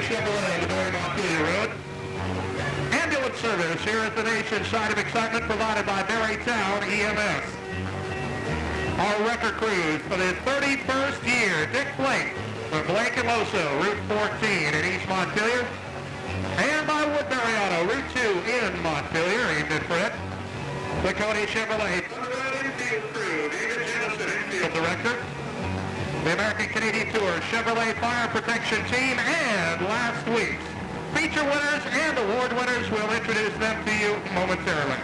Chevrolet, Missouri Montpelier Road. Ambulance service here at the nation's side of excitement provided by Marytown EMS. Our record cruise for the 31st year, Dick Blake from Blake and Loso, Route 14 in East Montpelier. And by Woodbury Auto, Route 2 in Montpelier, aimed at Fred. The Cody Chevrolet Infield crew, David Jennison, Infield Director. The American Canadian Tour Chevrolet Fire Protection Team, and last week's feature winners and award winners. We'll introduce them to you momentarily.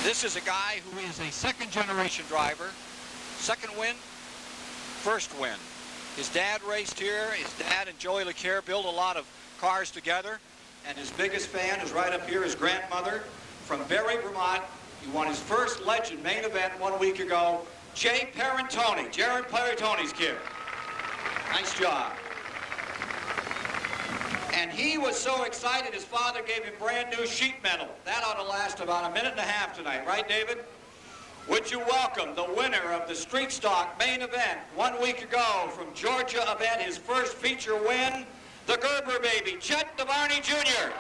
This is a guy who is a second-generation driver. Second win, first win. His dad raced here. His dad and Joey LeCaire built a lot of cars together. And his biggest fan is right up here, his grandmother from Barrie, Vermont. He won his first Legend main event 1 week ago. Jay Parentoni, Jared Parentoni's kid. Nice job. And he was so excited, his father gave him brand new sheet metal. That ought to last about a minute and a half tonight, right, David? Would you welcome the winner of the Street Stock main event 1 week ago from Georgia event, his first feature win, the Gerber baby, Chet DeVarney Jr.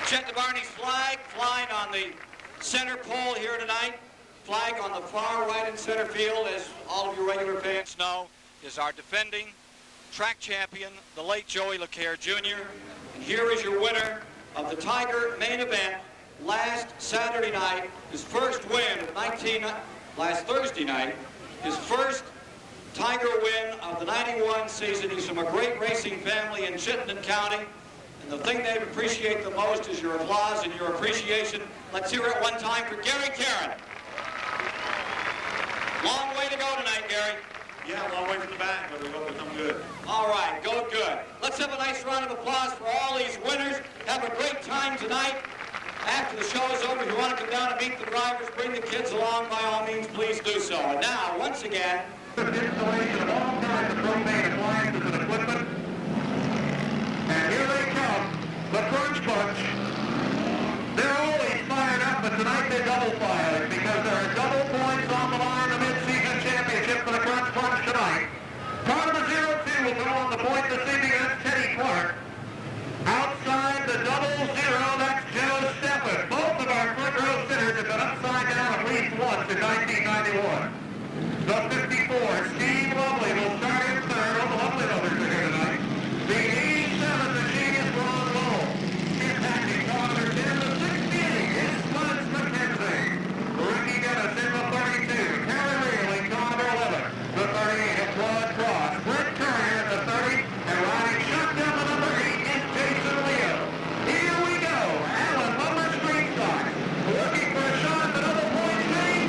Chet DeVarney's flag flying on the center pole here tonight. Flag on the far right in center field, as all of you regular fans know, is our defending track champion, the late Joey LeCaire Jr. And here is your winner of the Tiger main event last Saturday night, his first win of last Thursday night, his first Tiger win of the 91 season. He's from a great racing family in Chittenden County, and the thing they appreciate the most is your applause and your appreciation. Let's hear it one time for Gary Caron. Long way to go tonight, Gary. Yeah, a long way from the back, but we hope we come good. All right, go good. Let's have a nice round of applause for all these winners. Have a great time tonight. After the show is over, if you want to come down and meet the drivers, bring the kids along, by all means, please do so. And now, once again, the installation of all kinds of propane appliances and equipment. And here they come, the Crunch Bunch. They're always fired up, but tonight they're double fired because there are double points on the line, the mid-season championship for the Crunch Bunch tonight. Car number 02 will go on the point this evening. That's Teddy Clark. Outside the double 21. The 54, Steve Lovely will start in third. All the Lovely Lovers are here tonight. The 87, the Genius Ron Lowell. Impacting car number 10, the 68 is Spuds McKenzie. Ricky Dennis in the 32. Terry Real in car number 11. The 38 is Claude Cross. Brett Curry at the 30. And riding shotgun the number 8 is Jason Leo. Here we go. Allen Lumber Street Stock. Looking for a shot at the double point chain.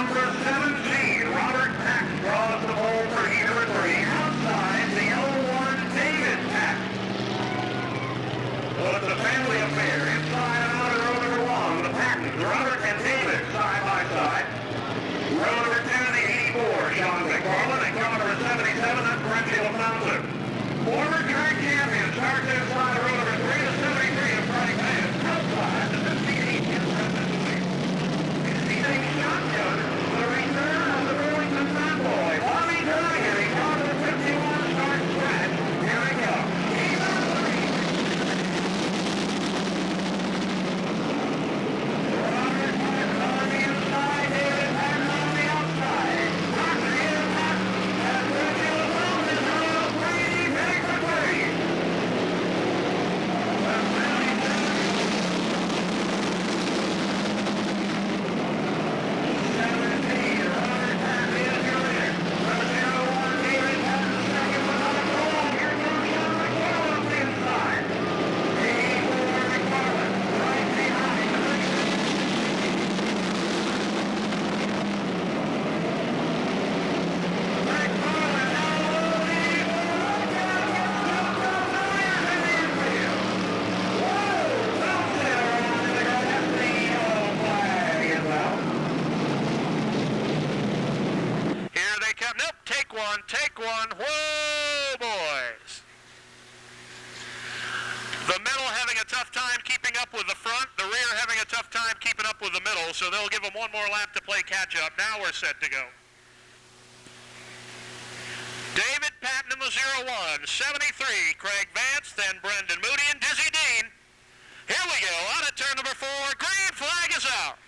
Number 17, Robert Pack draws the pole for heat number 3. Outside, the yellow one, David Pack. Well, it's a family affair. Inside and out of row number 1, the Pattons, Robert and David, side by side. Row number 10, the 84, Sean McFarland, and car number 77, that's Brentfield Townsend. Former track champion starts inside row number 3, the 73 of Frank Van. Outside, the 58 is Brendan Lee. He's a shotgun, the return of the Burlington Fat Boy. Bobby Durgan, car number 51, starts scratch. Here we go. He's on the lead. Robert Pack on the inside, David Pack on the outside. Pack is Pack, and Brentfield Townsend on the Brady Pack for 30. Here they come. Nope, take one, take one. Whoa, boys. The middle having a tough time keeping up with the front. The rear having a tough time keeping up with the middle, so they'll give them one more lap to play catch-up. Now we're set to go. David Patton in the 01, 73, Craig Vance, then Brendan Moody and Dizzy Dean. Here we go, out of turn number 4, green flag is out.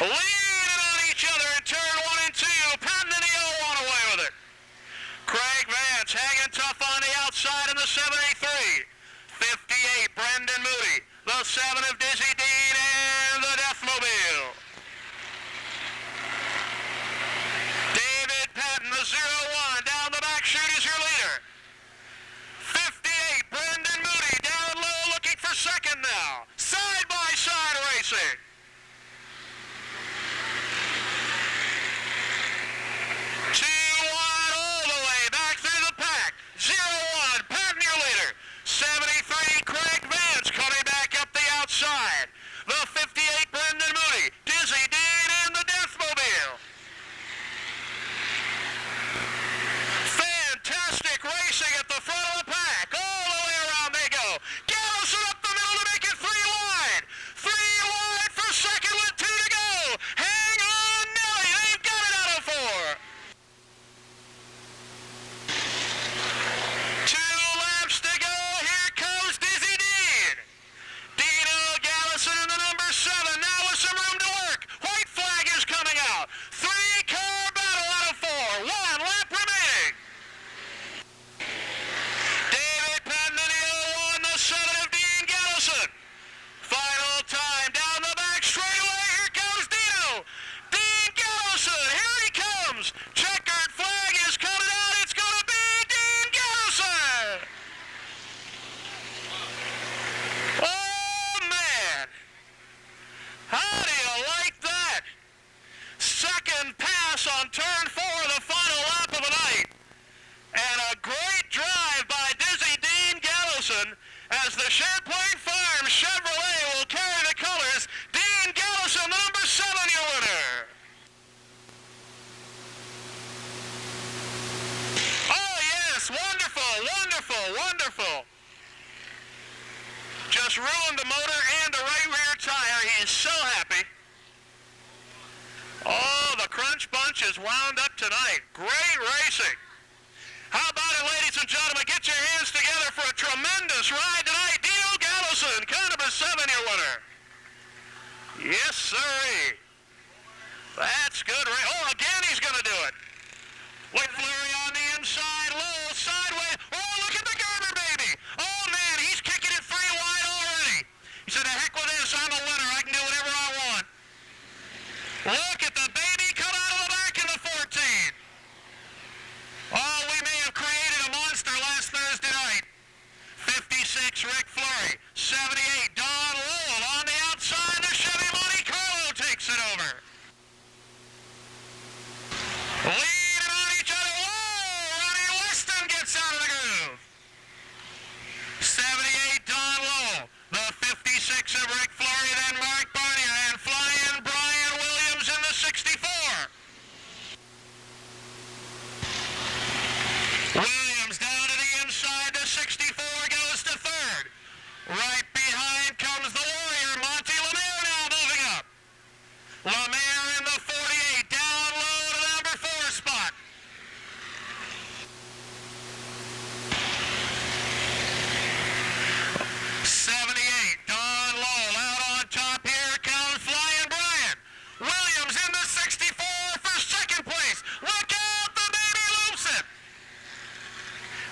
Leaning on each other in turn 1 and 2. Patton and the 01 away with it. Craig Vance hanging tough on the outside in the 73. 58, Brendan Moody. The 7 of Dizzy Dean and the Deathmobile. David Patton, the 01, down the back chute is your leader. 58, Brendan Moody, down low looking for second now. Side by side racing. The 58, Brendan Moody, Dizzy Dean in the Deathmobile. Fantastic racing at the front of the pack. All the way around they go. Gallison up the middle to make it 3 wide. 3 wide for second with 2 to go. Hang on, Nelly. They've got it out of 4. 2 laps to go. Here comes Dizzy Dean. Dino Gallison in the number 7. Now with some room to work. White flag is coming out. 3-car battle out of 4. 1 lap remaining. David Patton in the 01, the 7 of Dean Gallison. Final time down the back straightaway. Here comes Dino. Dean Gallison. Here he comes. Checkered flag is coming out. It's going to be Dean Gallison. Oh, man. How do you like that? Second pass on turn 4, the final lap of the night. And a great drive by Dizzy Dean Gallison as the Champlain Farms Chevrolet will carry the colors. Dean Gallison, the number 7, your winner. Oh, yes, wonderful, wonderful, wonderful. Just ruined the motor and the right rear tire. He's so happy. Oh, the Crunch Bunch is wound up tonight. Great racing. How about it, ladies and gentlemen? Get your hands together for a tremendous ride tonight. Dino Gallison, car number 7, your winner. Yes, sirree. That's good. Oh, again he's going to do it. Look at Fleury on the inside, low, sideways. Oh, look at the Gerber, baby. Oh, man, he's kicking it 3 wide already. He said, the heck with this, I'm a winner. I can do whatever I want. Look at the baby come out of the back in the 14. Oh, we may have created a monster last Thursday night. 56, Rick Fleury. 78, Don Lowell on the outside, the Chevy of Rick Flurry, then Mark Barney, and flying Brian Williams in the 64. Williams down to the inside, the 64 goes to third. Right behind comes the Warrior, Monty Lemire now moving up. Lemire in the 48, down low to the number 4 spot. Don Lowell out on top. Here comes flying Brian Williams in the 64 for second place. Look out, the baby loops it.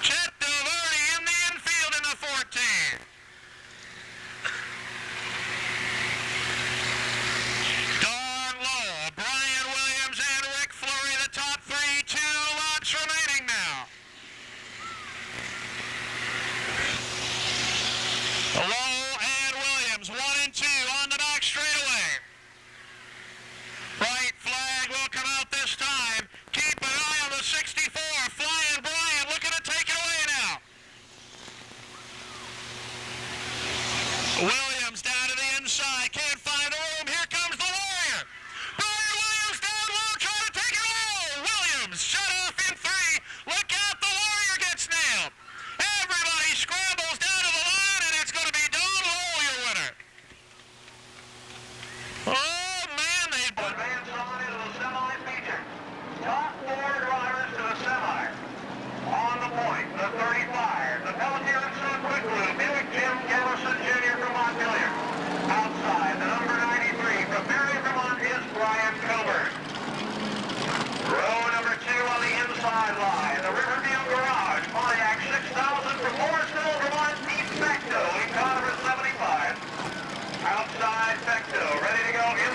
Chet Doverty in the infield in the 14. Don Lowell, Brian Williams, and Rick Flurry, the top 3, 2 laps remaining now. Lowell and Williams, 1 and 2 on the back straightaway. Right flag will come out this time. Keep an eye on the 64. Flying Brian looking to take it away now. Williams down to the inside. Can't find the room. Here comes the Warrior. Brian Williams down low trying to take it all. Williams shut off in 3. Look out, the Warrior gets nailed. Everybody scrambles down to the line, and it's going to be Don Lowell, your winner. Oh, man, they... Advance on into the semi feature. Top 4 drivers to the semi. On the point, the 35. The Pelletier and Son Quick Lube. Buick Jim Garrison Jr. from Montpelier. Outside, the number 93. From Barry, Vermont is Brian Coburn. Row number 2 on the inside line. The Riverview Garage. Pontiac 6000 from Morrisville, Vermont. Pete Becto. Economer 75. Outside Becto. Ready to go in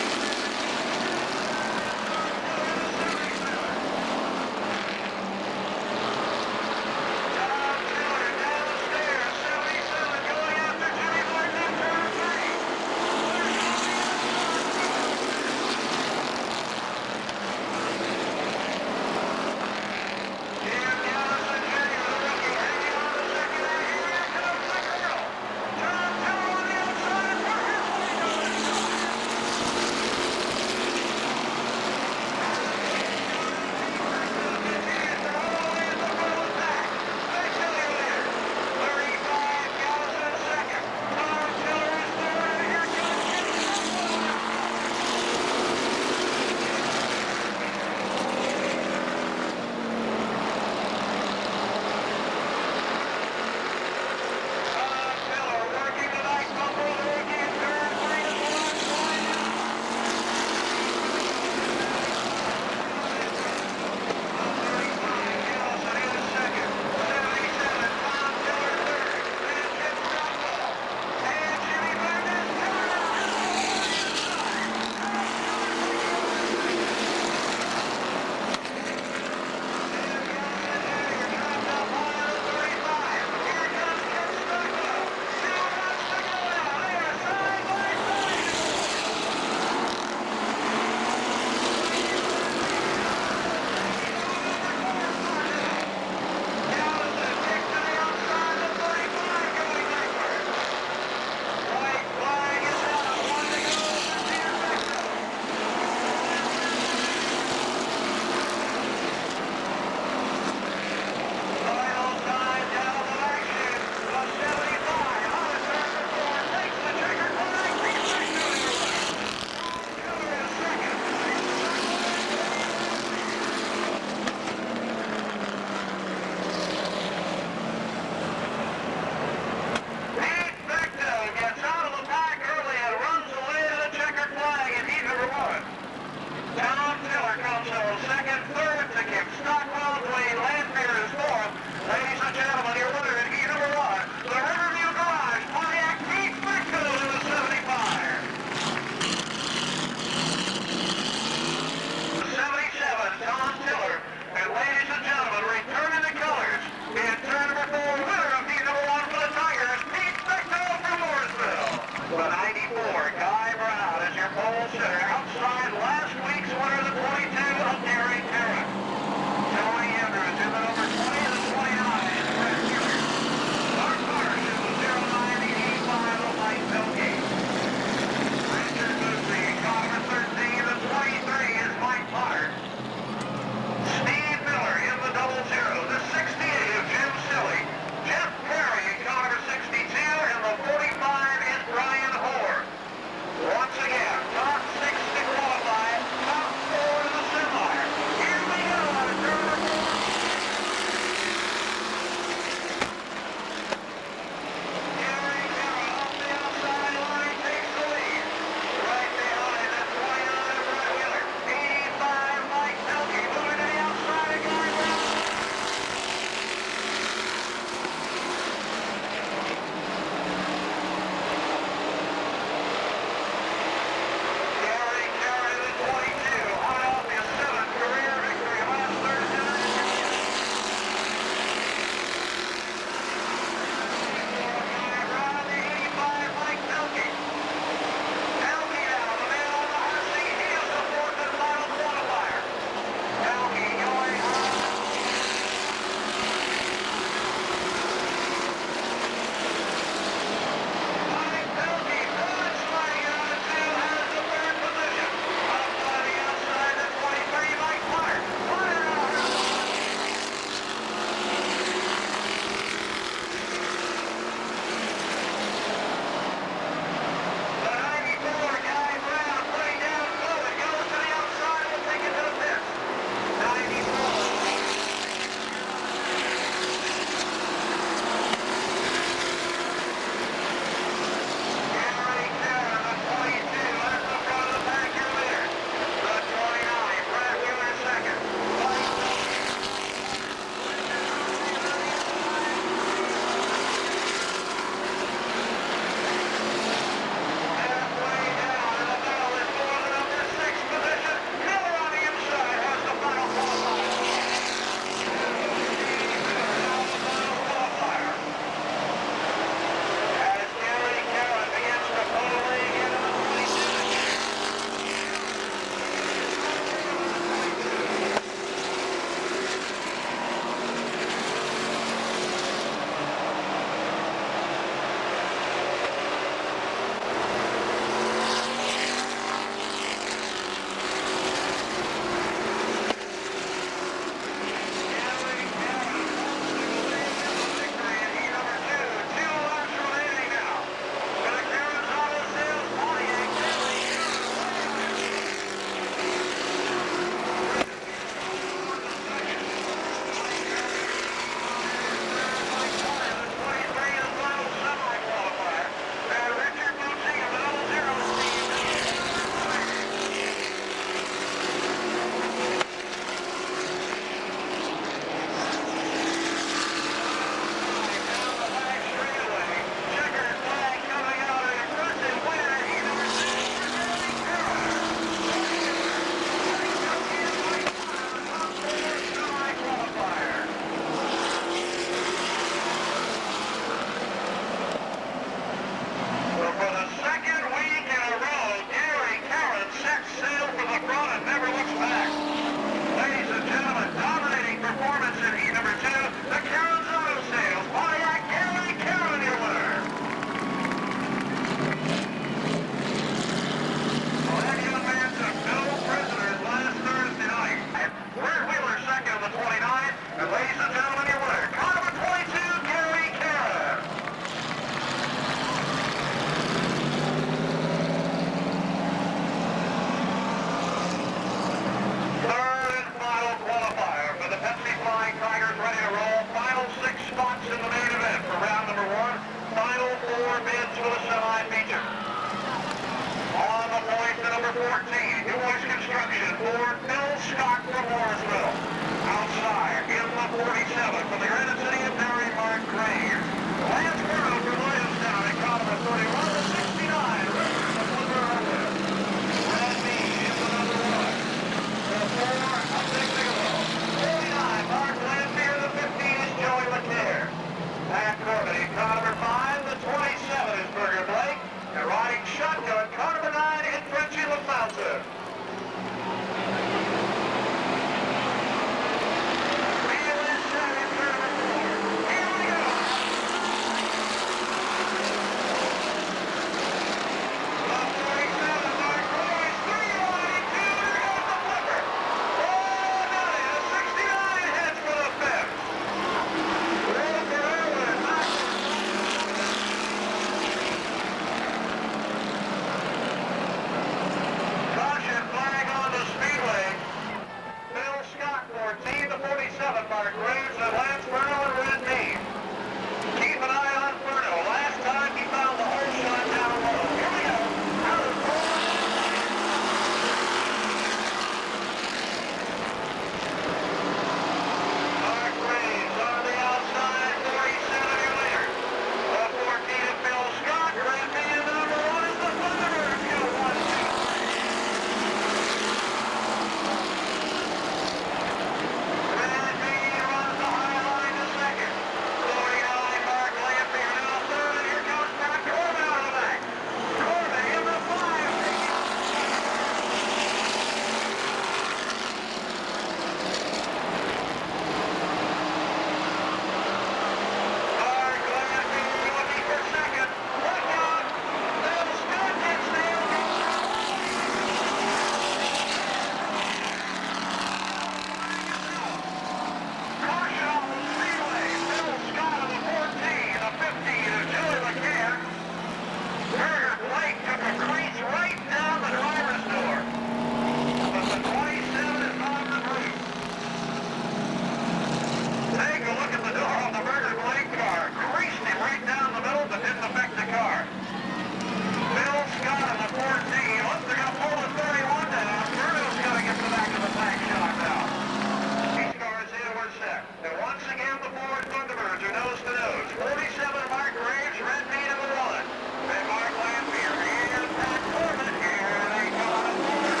And once again, the Ford Thunderbirds are nose to nose. 47, Mark Graves, red meat of the one. And Mark Lanphier and Pat Corbin. Here they come on board.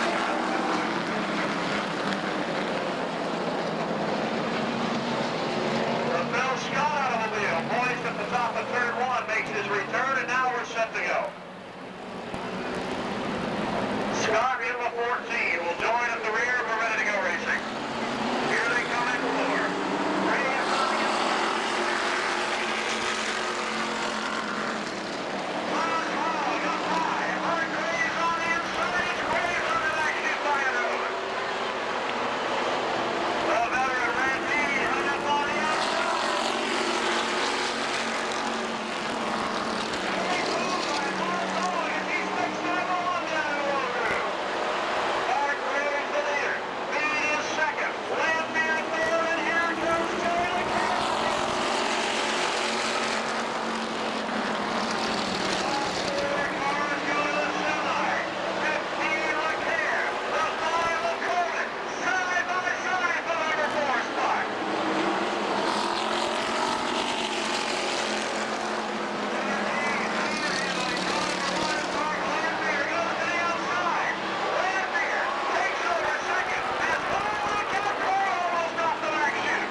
The Phil Scott automobile, poised at the top of turn one, makes his return, and now we're set to go. Scott in the 14 will join at the rear. We're ready to go racing. Here they come in four. Graves on the inside. Got by. Mark Graves on the inside. It's Graves on the back. She's by a road. The veteran Randy hung up on the outside. He's moved by Mark Dog as he sticks 901 down the road route. Mark Graves the leader. Meade is second. Lanphier third, and here comes Jerry LeClaire. Four cars go to the semi. 15 LeClaire. The 5 of Corbin. Side by side for number 4 spot. Mark Lanphier goes to the outside. Lanphier takes over second. And finally got Cole almost off the back chute.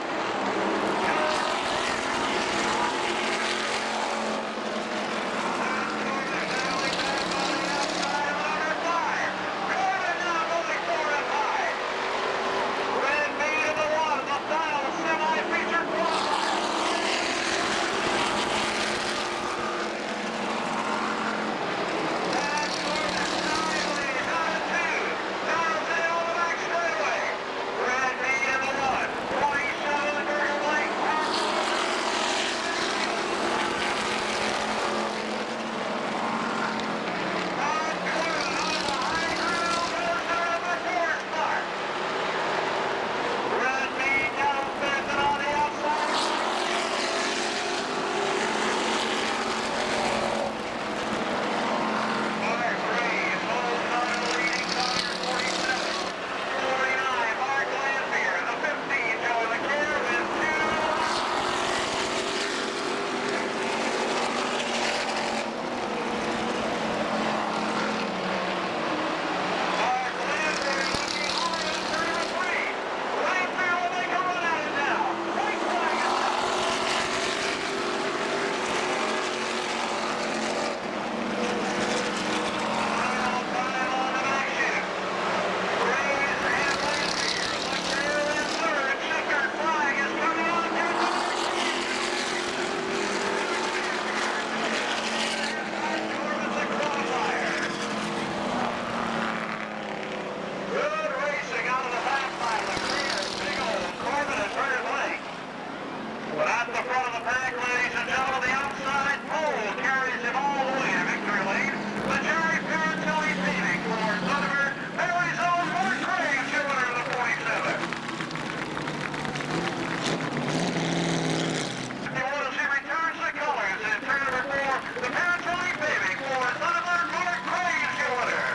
Good racing out of the back by LeClaire, big old Corbin and Turner Blake. But at the front of the pack, ladies and gentlemen, the outside pole carries him all the way to victory lane. The Jerry Pirantelli Phoenix for Thunderbird, Mary's own Mark Graves, your winner of the 47. If you want to see returns to colors in turn number 4, the Pirantelli Phoenix for Thunderbird, Mark Graves, your winner.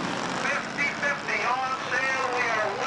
50-50 on sale. We are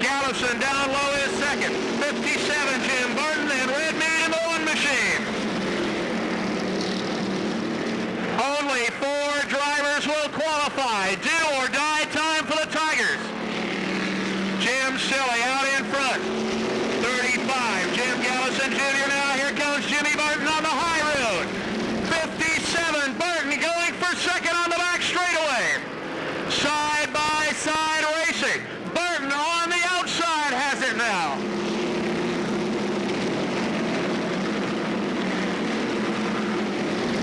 Gallison down low is second. 57, Jim Barton, and Red Mead in the one machine. Only 4 drivers will qualify. Do or die time for the Tigers. Jim Silly out in front. 35, Jim Gallison Jr. Now here comes Jimmy Barton on the high road. 57, Barton going for second on the back straightaway. Side by side racing. Barton on the outside has it now.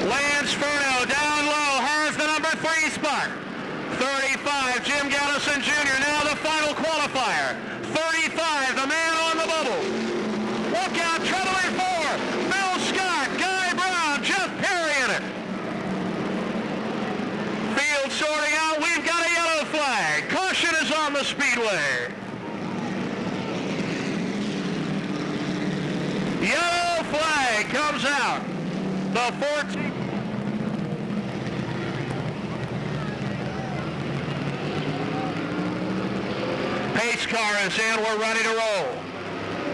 Lance Furno down low has the number 3 spot. 35, Jim Gallison Jr. Now the final qualifier. 35, the man on the bubble. Look out, trouble in 4. Bill Scott, Guy Brown, Jeff Perry in it. Field sorting out. We've got a yellow flag. Caution is on the speedway. Yellow flag comes out. The 14th. Pace car is in. We're ready to roll.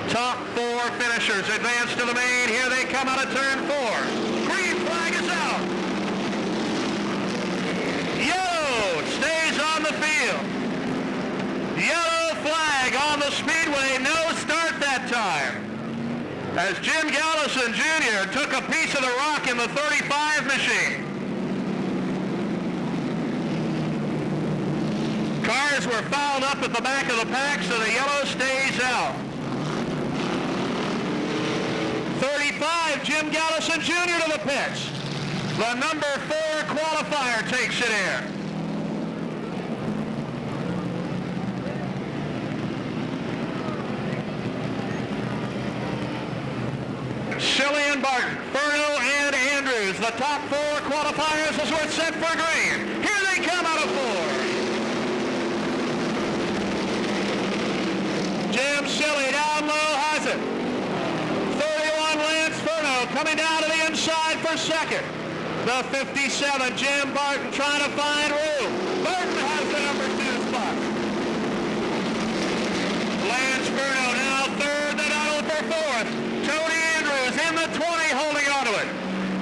Top 4 finishers advance to the main. Here they come out of turn 4. Green flag is out. Yellow stays on the field. Yellow flag on the speedway. No start that time. As Jim Gallison Jr. took a piece of the rock in the 35 machine. Cars were fouled up at the back of the pack, so the yellow stays out. 35, Jim Gallison Jr. to the pits. The number 4 qualifier takes it in. Silly and Barton, Furno and Andrews, the top 4 qualifiers as we're set for green. Here they come out of 4. Jim Silly down low has it. 31, Lance Furno coming down to the inside for second. The 57, Jim Barton trying to find room. Barton has the number 2 spot. Lance Furno now third, the battle for 4th. Tony Andrews in the 20 holding on to it.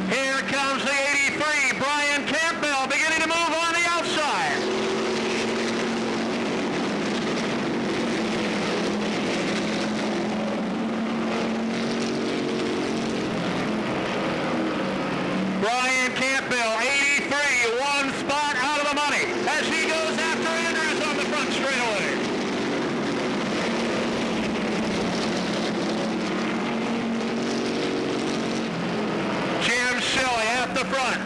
Here comes the 83, Brian Campbell beginning to move on the outside. Brian Campbell, 83, 1 spot out of the money as he goes after Andrews on the front straightaway. Jim Silly at the front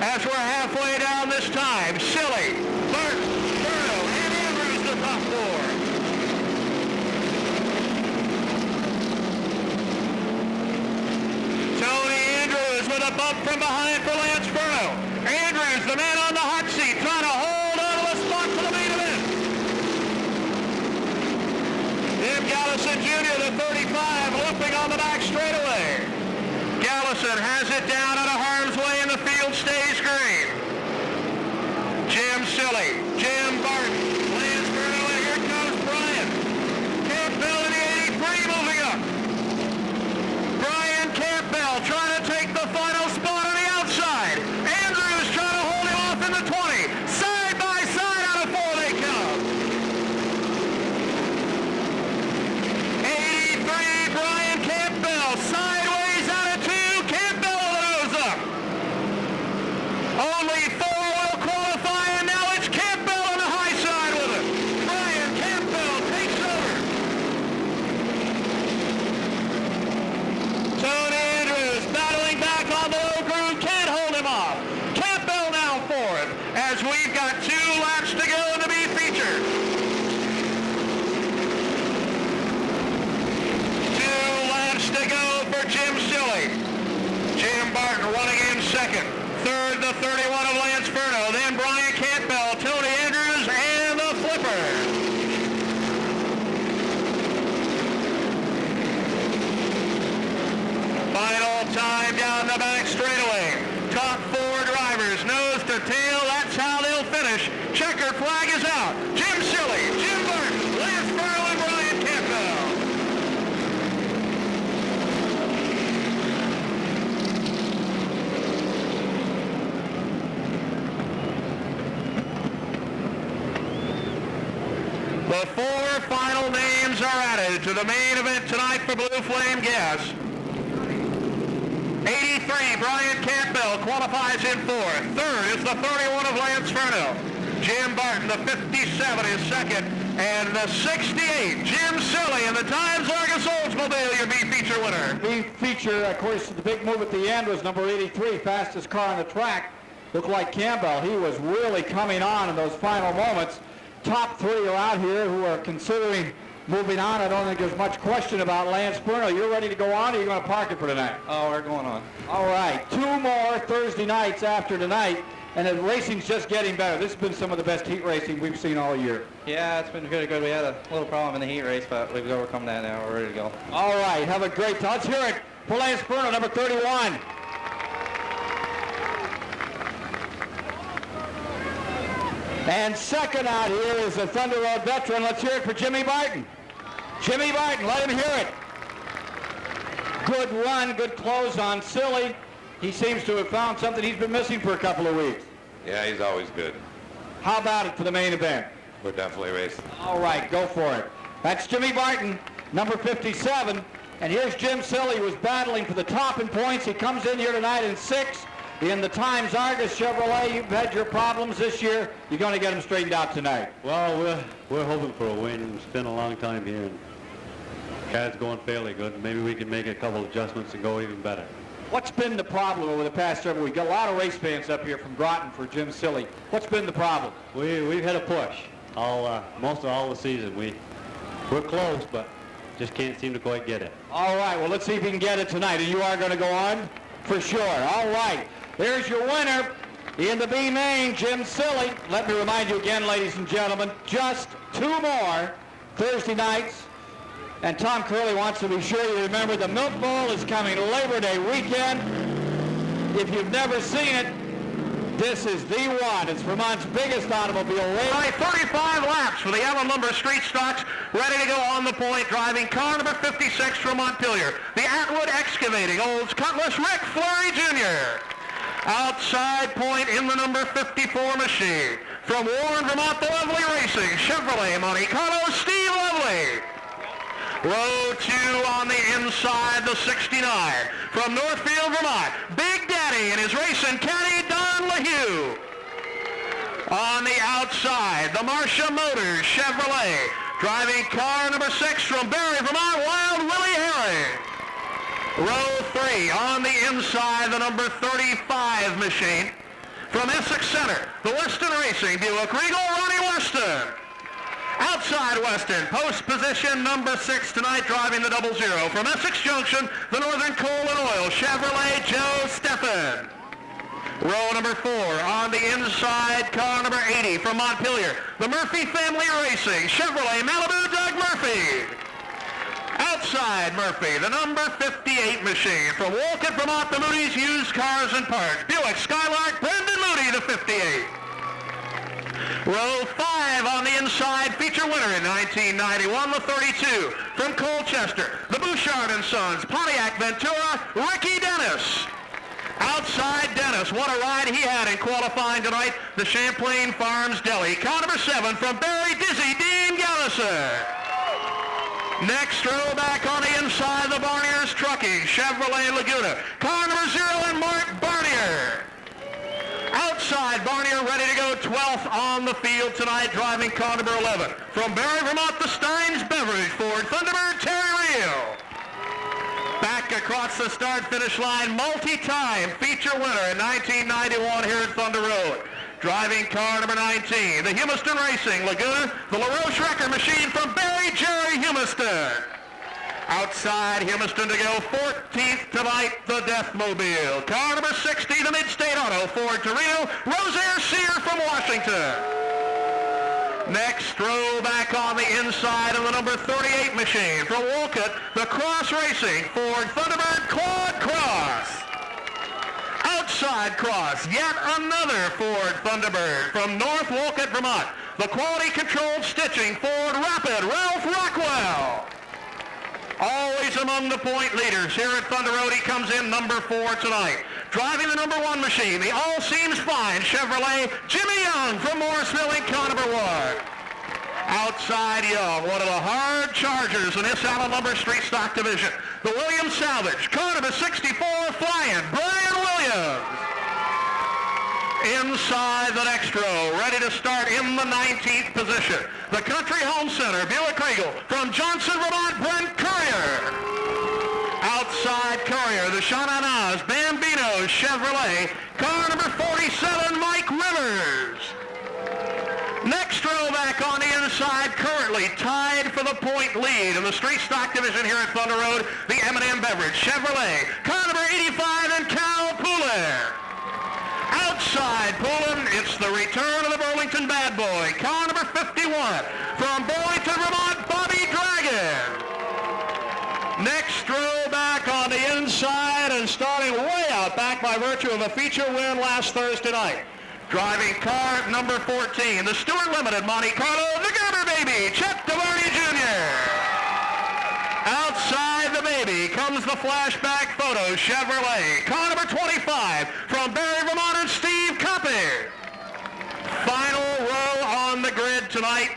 as we're halfway down this time. Silly, Barton, Furno, and Andrews the top 4. Tony Andrews with a bump from behind for Lance Furno. Andrews, the man on the hot seat, trying to hold on to a spot for the main event. Jim Gallison Jr., the 35, limping on the back straightaway. Gallison has it down out of harm's way and the field stays green. Jim Silly, Jim Barton, Lance Furno, and here comes Brian. Campbell in the 83 moving up. Brian Campbell trying to take the final spot on the outside. Andrews trying to hold him off in the 20. Side by side out of 4 they come. 83, Brian Campbell, sideways out of 2. Campbell with a nose up. Only 4 will qualify, and now it's Campbell on the high side with it. Brian Campbell takes over. Tony Andrews battling back on the low groove, can't hold him off. Campbell now 4th, as we've got 2 laps to go to be featured. 2 laps to go for Jim Silly. Jim Barton running in second. Third, the 31 of Lance Furno. Then Brian Campbell, Tony Andrews, and the Flipper. Final time down the back straightaway. Top 4 drivers, nose to tail. That's how they'll finish. Checker flag is out. Jim Silly, Jim Barton, Lance Furno, and Brian names are added to the main event tonight for Blue Flame Gas. 83, Brian Campbell qualifies in fourth. Third is the 31 of Lance Furno. Jim Barton, the 57, is second. And the 68, Jim Silly, in the Times Argus Oldsmobile, your B-feature winner. B-feature, of course, the big move at the end was number 83, fastest car on the track. Looked like Campbell. He was really coming on in those final moments. Top three are out here who are considering moving on. I don't think there's much question about Lance Furno. You're ready to go on, or are you going to park it for tonight? Oh, we're going on. All right, 2 more Thursday nights after tonight, and the racing's just getting better. This has been some of the best heat racing we've seen all year. Yeah, it's been really good. We had a little problem in the heat race, but we've overcome that now. We're ready to go. All right, have a great time. Let's hear it for Lance Furno, number 31. And second out here is a Thunder Road veteran. Let's hear it for Jimmy Barton. Jimmy Barton, let him hear it. Good run, good close on Silly. He seems to have found something he's been missing for a couple of weeks. Yeah, he's always good. How about it for the main event? We're definitely racing. All right, go for it. That's Jimmy Barton, number 57. And here's Jim Silly, who was battling for the top in points. He comes in here tonight in 6th. In the Times Argus Chevrolet, you've had your problems this year. You're going to get them straightened out tonight. Well, we're hoping for a win. It's been a long time here, and car's going fairly good. Maybe we can make a couple adjustments and go even better. What's been the problem over the past several weeks? Got a lot of race fans up here from Groton for Jim Silly. What's been the problem? We've had a push most of all the season. We're close, but just can't seem to quite get it. All right, well, let's see if he can get it tonight. And you are going to go on? For sure. All right. There's your winner in the B main, Jim Silly. Let me remind you again, ladies and gentlemen, just 2 more Thursday nights. And Tom Curley wants to be sure you remember the Milk Bowl is coming Labor Day weekend. If you've never seen it, this is the one. It's Vermont's biggest automobile race. All right, 35 laps for the Yellow Lumber Street Stocks, ready to go on the point, driving car number 56 from Montpelier. The Atwood Excavating Olds Cutlass Rick Fleury Jr. Outside point in the number 54 machine. From Warren, Vermont, the Lovely Racing, Chevrolet Monte Carlo, Steve Lovely. Row 2 on the inside, the 69. From Northfield, Vermont, Big Daddy and his racing caddy, Don LaHue. On the outside, the Marcia Motors Chevrolet, driving car number 6 from Barry, Vermont, Wild Willie Herring. Row 3 on the inside, the number 35 machine. From Essex Center, the Weston Racing Buick Regal, Ronnie Weston. Outside Weston, post position number 6 tonight, driving the 00. From Essex Junction, the Northern Coal and Oil Chevrolet Joe Steffen. Row number 4 on the inside, car number 80 from Montpelier, the Murphy Family Racing Chevrolet Malibu Doug Murphy. Outside Murphy, the number 58 machine from Wolcott, Vermont, the Moody's Used Cars and Parts Buick Skylark Brendan Moody, the 58. Row 5 on the inside, feature winner in 1991, the 32. From Colchester, the Bouchard & Sons Pontiac Ventura, Ricky Dennis. Outside Dennis, what a ride he had in qualifying tonight, the Champlain Farms Deli. Car number 7 from Barry Dizzy, Dean Galliser. Next row back on the inside, the Barnier's Trucking, Chevrolet Laguna. Car number 0 and Mark Barnier. Outside, Barnier ready to go 12th on the field tonight, driving car number 11. From Barry, Vermont, the Steins Beverage Ford Thunderbird, Terry Reel. Back across the start-finish line, multi-time feature winner in 1991 here at Thunder Road. Driving car number 19, the Humiston Racing Laguna, the LaRoche Wrecker Machine from Barry Jerry Humiston. Outside Humiston to go 14th tonight, the Deathmobile. Car number 60, the Mid-State Auto Ford Torino, Rosaire Sear from Washington. Next row back on the inside of the number 38 machine from Wolcott, the Cross Racing Ford Thunderbird Claude Cross. Outside Cross, yet another Ford Thunderbird from North Wolcott, Vermont, the Quality Controlled Stitching Ford Rapid Ralph Rockwell. Always among the point leaders here at Thunder Road. He comes in number 4 tonight. Driving the number 1 machine, the All Seems Fine Chevrolet, Jimmy Young from Morrisville in car number 1. Outside Young, one of the hard chargers in this Allen Lumber Street Stock Division. The Williams Salvage, car number 64, flying, Brian Williams. Inside the next row, ready to start in the 19th position. The Country Home Center, Buick Regal, from Johnson, Vermont, Brent Courier. Outside Courier, the Shana-Nas Bambino Chevrolet, car number 47, Mike Rivers. Next row back on the inside, currently tied for the point lead in the street stock division here at Thunder Road, the M&M Beverage Chevrolet, car number 85, and Cal Poulier. Outside Poulin, it's the return of the Burlington Bad Boy, car number 51, from Burlington, Vermont, Bobby Dragon. Next row back on the inside and starting way out back by virtue of a feature win last Thursday night. Driving car number 14, the Stewart Limited Monte Carlo, the Gerber Baby, Chet DeVarney Jr. Outside the baby comes the flashback photo Chevrolet, car number 25 from Barry, Vermont, and Steve Coppy. Final row on the grid tonight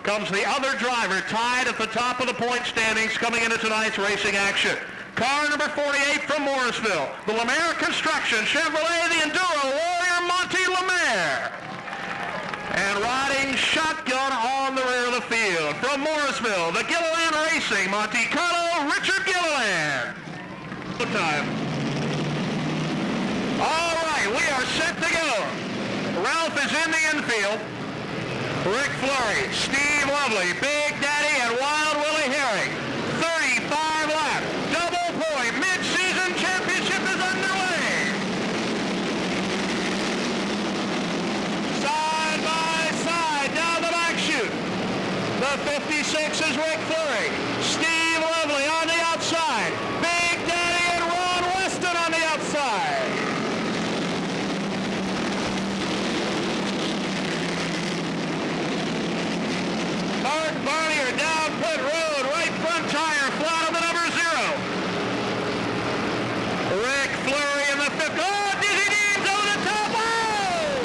comes the other driver tied at the top of the point standings coming into tonight's racing action. Car number 48 from Morrisville, the Lemaire Construction Chevrolet, the Enduro Warrior Monty Lemaire. And riding shotgun on the rear of the field from Morrisville, the Gilliland Racing Monte Carlo Richard Gilliland. Time. All right, we are set to go. Ralph is in the infield. Rick Flurry, Steve Lovely, Big Daddy, and Wild Willie Herring. 35 laps. Double point. Mid-season championship is underway. Side by side down the back chute. The 56 is Rick Flurry. Steve Lovely on the outside. Big Daddy and Ron Weston on the outside. Art Barnier down pit road, right front tire flat on the number 0. Rick Flurry in the 5th. Oh, Dizzy Dean's over the top. Oh!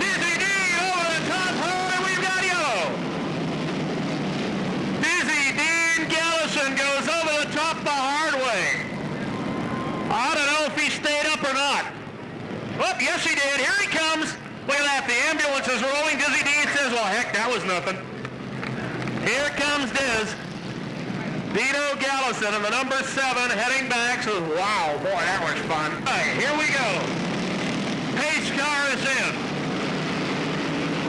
Dizzy Dean over the top. Oh, and we've got yellow. Dizzy Dean Gallison goes over the top the hard way. I don't know if he stayed up or not. Oh, yes he did. Here he comes. Look at that. The ambulance is rolling. Dizzy Dean says, well, heck, that was nothing. Here comes Diz. Dino Gallison in the number 7 heading back. So, wow, boy, that was fun. All right, here we go. Pace car is in.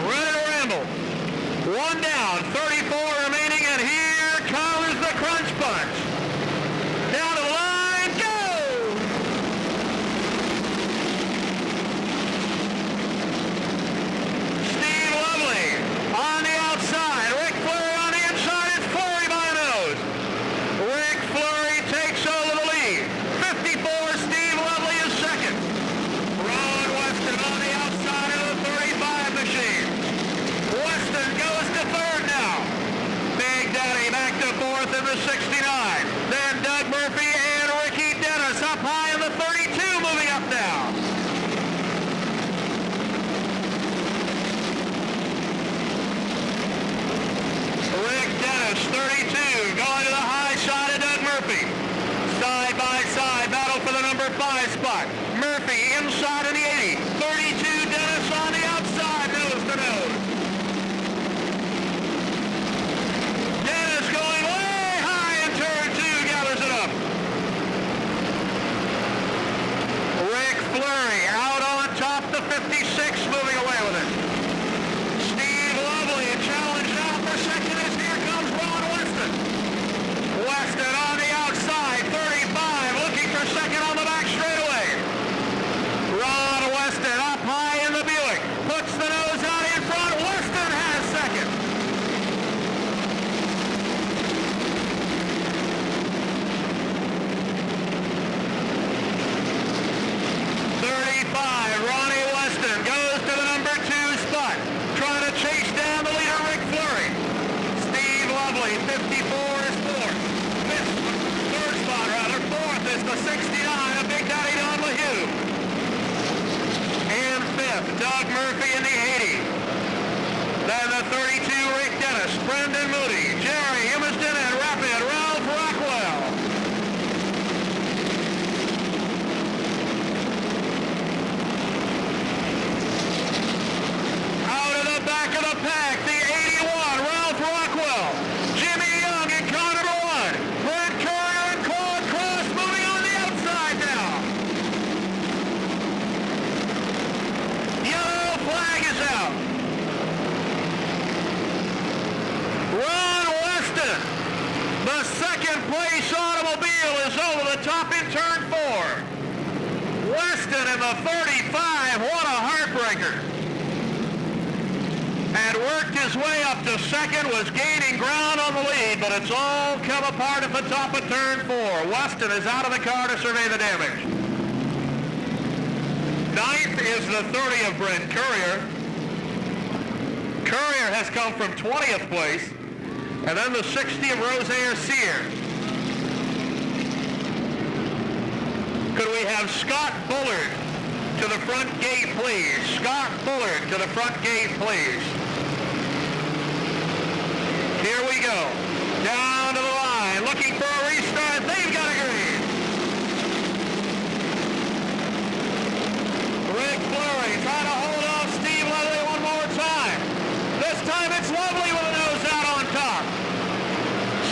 Ready to ramble. One down, 34 remaining, and here comes the crunch punch. Down to the line, go! Steve Lovely on the outside. Rick Flurry on the inside. It's Flurry by a nose. Rick Flurry takes over the lead. 54, Steve Lovely is second. Ron Weston on the outside of the 35 machine. Weston goes to third now. Big Daddy back to fourth in the 69. Then Doug Murphy and Ricky Dennis up high in the 32, moving up now. Rick Dennis, 32, going to the high side of Doug Murphy. Side by side, battle for the number 5 spot. Murphy inside of the 80. 32, Dennis on the outside, nose to nose. Dennis going way high in turn 2, gathers it up. Rick Flurry out on top, the 56, moving away with it. Steve Lovely, a challenge now for second as here comes Ron Weston. Weston on the outside, 35, looking for second on the back straightaway. Ron Weston up high in the Buick, puts the nose out in front. Weston has second. Ronnie Weston goes to the number 2 spot, trying to chase down the leader, Rick Flurry. Steve Lovely, 54 is fourth. Third spot, rather. Fourth is the 69 of Big Daddy Don LaHue. And fifth, Doug Murphy in the 80. Then the 32, Rick Dennis, Brendan Moody, Jerry Humiston, and Rapid Ralph Rockwell. Out of the back of the pack, the 81, Ralph Rockwell, Jimmy Young in car number 1, Brent Courier and Claude Cross moving on the outside now. Yellow flag is out. Ron Weston, the second place automobile, is over the top in turn 4. Weston in the 35, what a heartbreaker. Had worked his way up to second, was gaining ground on the lead, but it's all come apart at the top of turn 4. Weston is out of the car to survey the damage. Ninth is the 30 of Brent Courier. Courier has come from 20th place. And then the 60 of Rosaire Sear. Could we have Scott Bullard to the front gate, please? Scott Bullard to the front gate, please. Here we go. Down to the line, looking for a restart. They've got a green. Rick Fleury trying to hold off Steve Lovely one more time. This time it's Lovely with a nose out on top.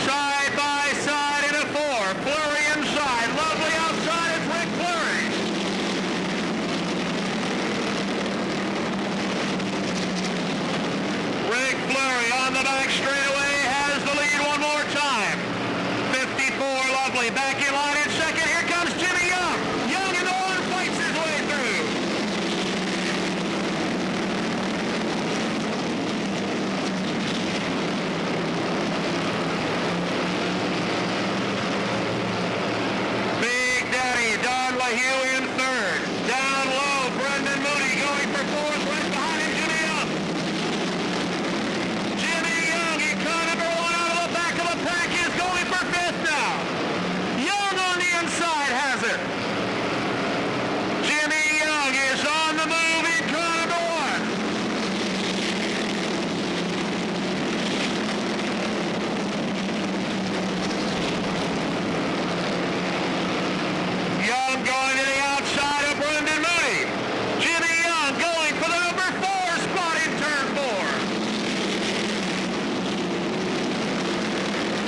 Side by side in a 4. Fleury inside. Lovely outside. It's Rick Fleury. Rick Fleury on the back straightaway has the lead one more time. 54 Lovely back in line in second. Here comes Jimmy Young. Young in the 1 fights his way through. Hugh in third. Down low, Brendan Moody going for 4th. Right behind him, Jimmy Young. Jimmy Young in car number 1 out of the back of the pack is going for 5th now. Young on the inside has it. Jimmy Young is on the move in car number 1. Young going to the outside of Brendan Moody. Jimmy Young going for the number 4 spot in turn 4.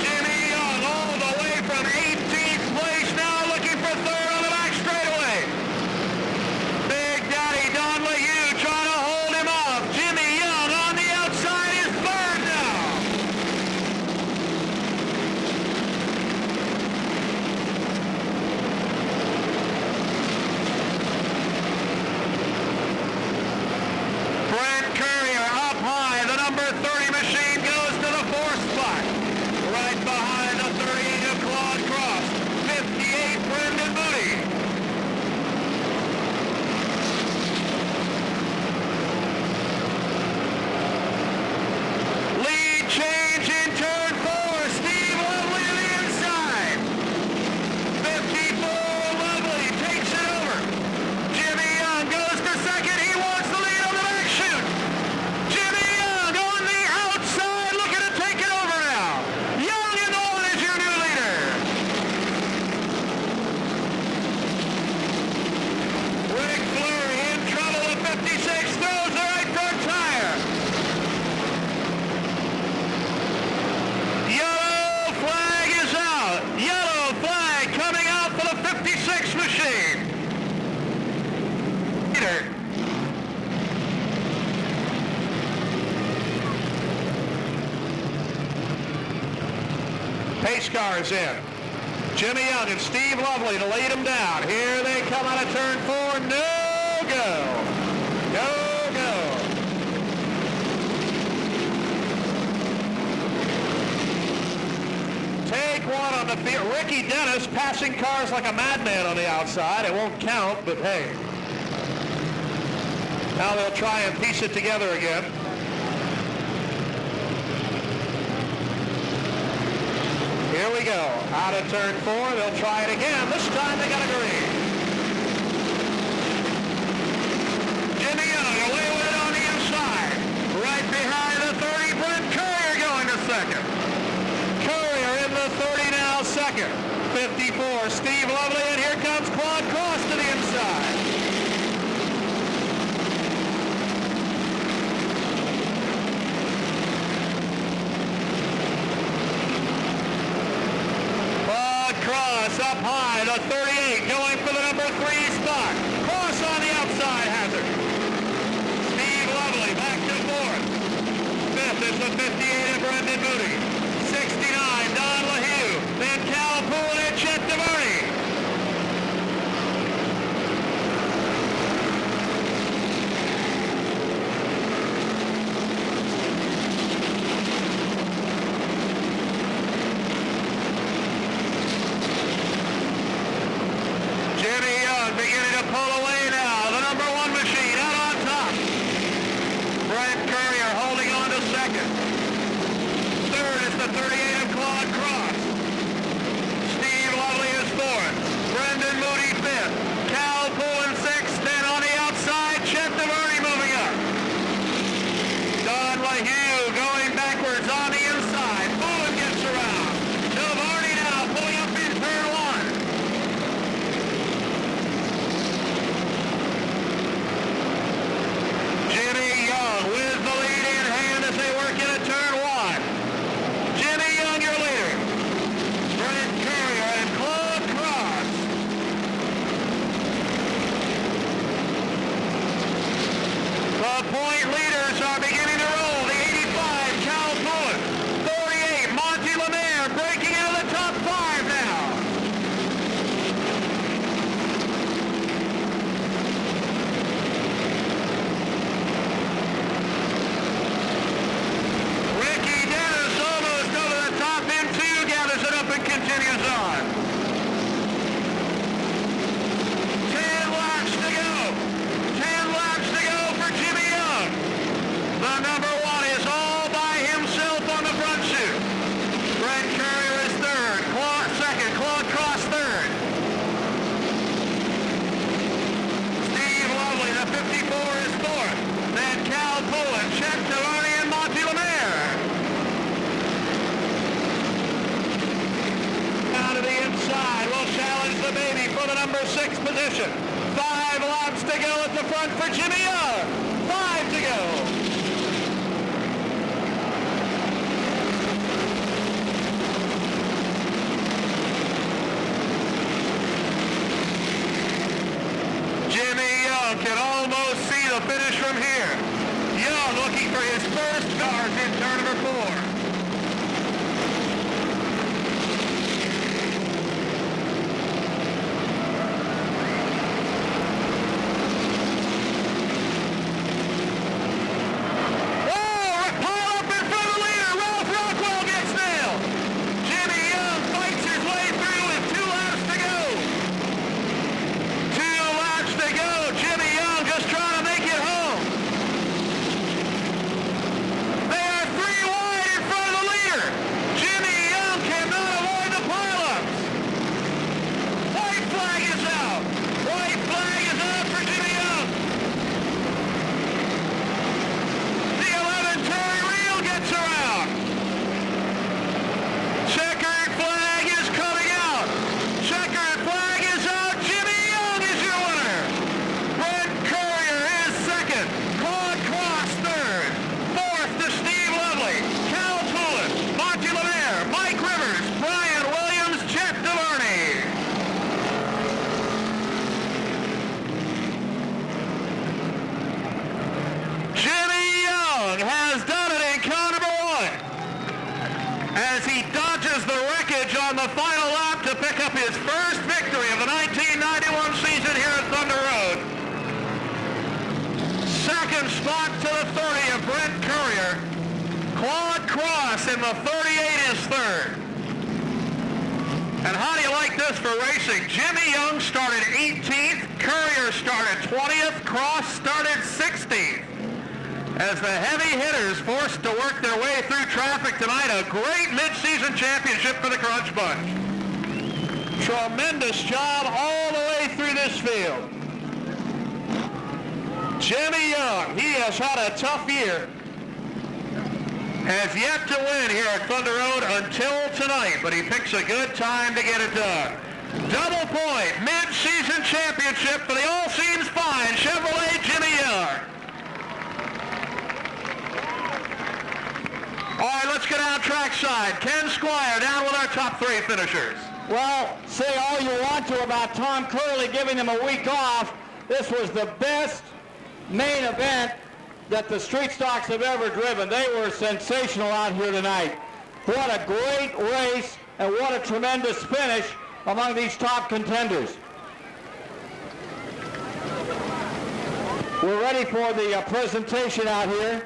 Jimmy Young all the way from 18th place now looking for 3rd on the back straightaway. Big Daddy Don LeHue trying to hold him off. Jimmy Young on the outside is 3rd now. Brent Courier up high. The number 30 machine goes to the 4th spot. Right behind the 38 of Claude Cross. 58 Brendan Moody. Lead change in turn 4. Steve Lovely to the inside. 54 Lovely takes it over. Jimmy Young goes to second. He wants the lead on the back chute. Jimmy Young on the outside looking to take it over now. Young in the 1 is your new leader. Rick Fleury in trouble at 56. Throws the right front tire. Yellow flag is out. Yellow flag coming out for the 56 machine. Leader. Pace car is in. Jimmy Young and Steve Lovely to lead them down. Here they come out of turn 4. No go. Go, go. Take one on the field. Ricky Dennis passing cars like a madman on the outside. It won't count, but hey. Now they'll try and piece it together again. Here we go. Out of turn 4. They'll try it again. This time they got a green. Jimmy Young away with it on the inside. Right behind the second. 54, Steve Lovely, and here comes Claude Cross to the inside. Claude Cross up high, the 38, going for the number 3 spot. Cross on the outside has it. Steve Lovely back to 4th. 5th is the 58 of Brendan Moody. 69, Don LaHue. Then Cal Poole and Chet DeVarney. Jimmy Young beginning to pull away now. The number 1 machine out on top. Brent Courier holding on to second. Third is the 38 of Claude Cross. Steve Lovely is 4th. Brendan Moody 5th. Cal Poole 6th. Then on the outside, Chet DeVarney moving up. Don LaHue going backwards on the inside. Poole gets around. DeVarney now pulling up in turn 1. Jimmy Young with the lead in hand as they work into turn 1. Jimmy Young, your leader. Brent Courier and Claude Cross. The point leaders are beginning to roll. The 85, Cal Poole. 48, Monty Lemaire breaking into the top 5 now. Ricky Dennis almost over the top in 2, gathers it up and continues on. 10 laps to go. 10 laps to go for Jimmy Young. The number 1 is all by himself on the front chute. Brent Courier is 3rd. Claude 2nd. Claude Cross 3rd. Steve Lovely, the 54, is 4th. Then Cal Poole, Chet DeVarney, and Monty Lemaire. Down to the inside will challenge the baby for the number 6 position. 5 laps to go at the front for Jimmy Young. 5 to go. Jimmy Young can almost see the finish from here. Young looking for his first cars in turn number 4. The final lap to pick up his first victory of the 1991 season here at Thunder Road. Second spot to the 30 of Brent Courier. Claude Cross in the 38 is 3rd. And how do you like this for racing? Jimmy Young started 18th, Courier started 20th, Cross started 16th. As the heavy hitters forced to work their way through traffic tonight, a great mid-season championship for the Crunch Bunch. Tremendous job all the way through this field. Jimmy Young, he has had a tough year. has yet to win here at Thunder Road until tonight, but he picks a good time to get it done. Double point, mid-season championship for the All Seems Fine Chevrolet Jimmy Young. All right, let's get out trackside. Ken Squire down with our top three finishers. Well, say all you want to about Tom Curley giving him a week off. This was the best main event that the street stocks have ever driven. They were sensational out here tonight. What a great race and what a tremendous finish among these top contenders. We're ready for the presentation out here.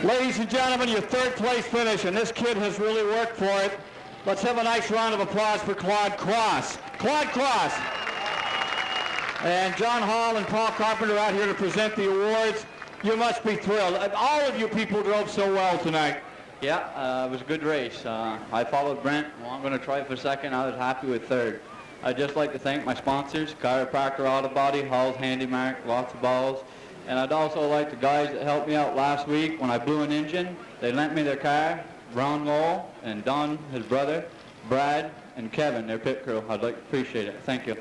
Ladies and gentlemen, your third place finish, and this kid has really worked for it. Let's have a nice round of applause for Claude Cross. Claude Cross. And John Hall and Paul Carpenter out here to present the awards. You must be thrilled. All of you people drove so well tonight. Yeah, it was a good race. I followed Brent. Well, I'm going to try for second. I was happy with third. I'd just like to thank my sponsors, Chiropractor Auto Body, Hall's Handy Mark, Lots of Balls. And I'd also like the guys that helped me out last week when I blew an engine. They lent me their car, Ron Lowell and Don, his brother, Brad, and Kevin, their pit crew. I'd like to appreciate it. Thank you.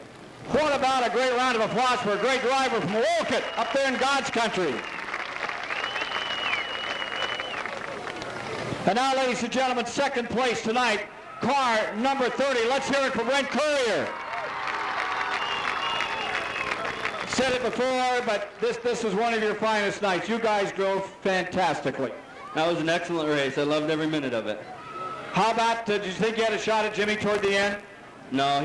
What about a great round of applause for a great driver from Wolcott up there in God's country. And now, ladies and gentlemen, second place tonight, car number 30. Let's hear it for Brent Courier. Said it before, but this was one of your finest nights. You guys drove fantastically. That was an excellent race. I loved every minute of it. How about, did you think you had a shot at Jimmy toward the end? No,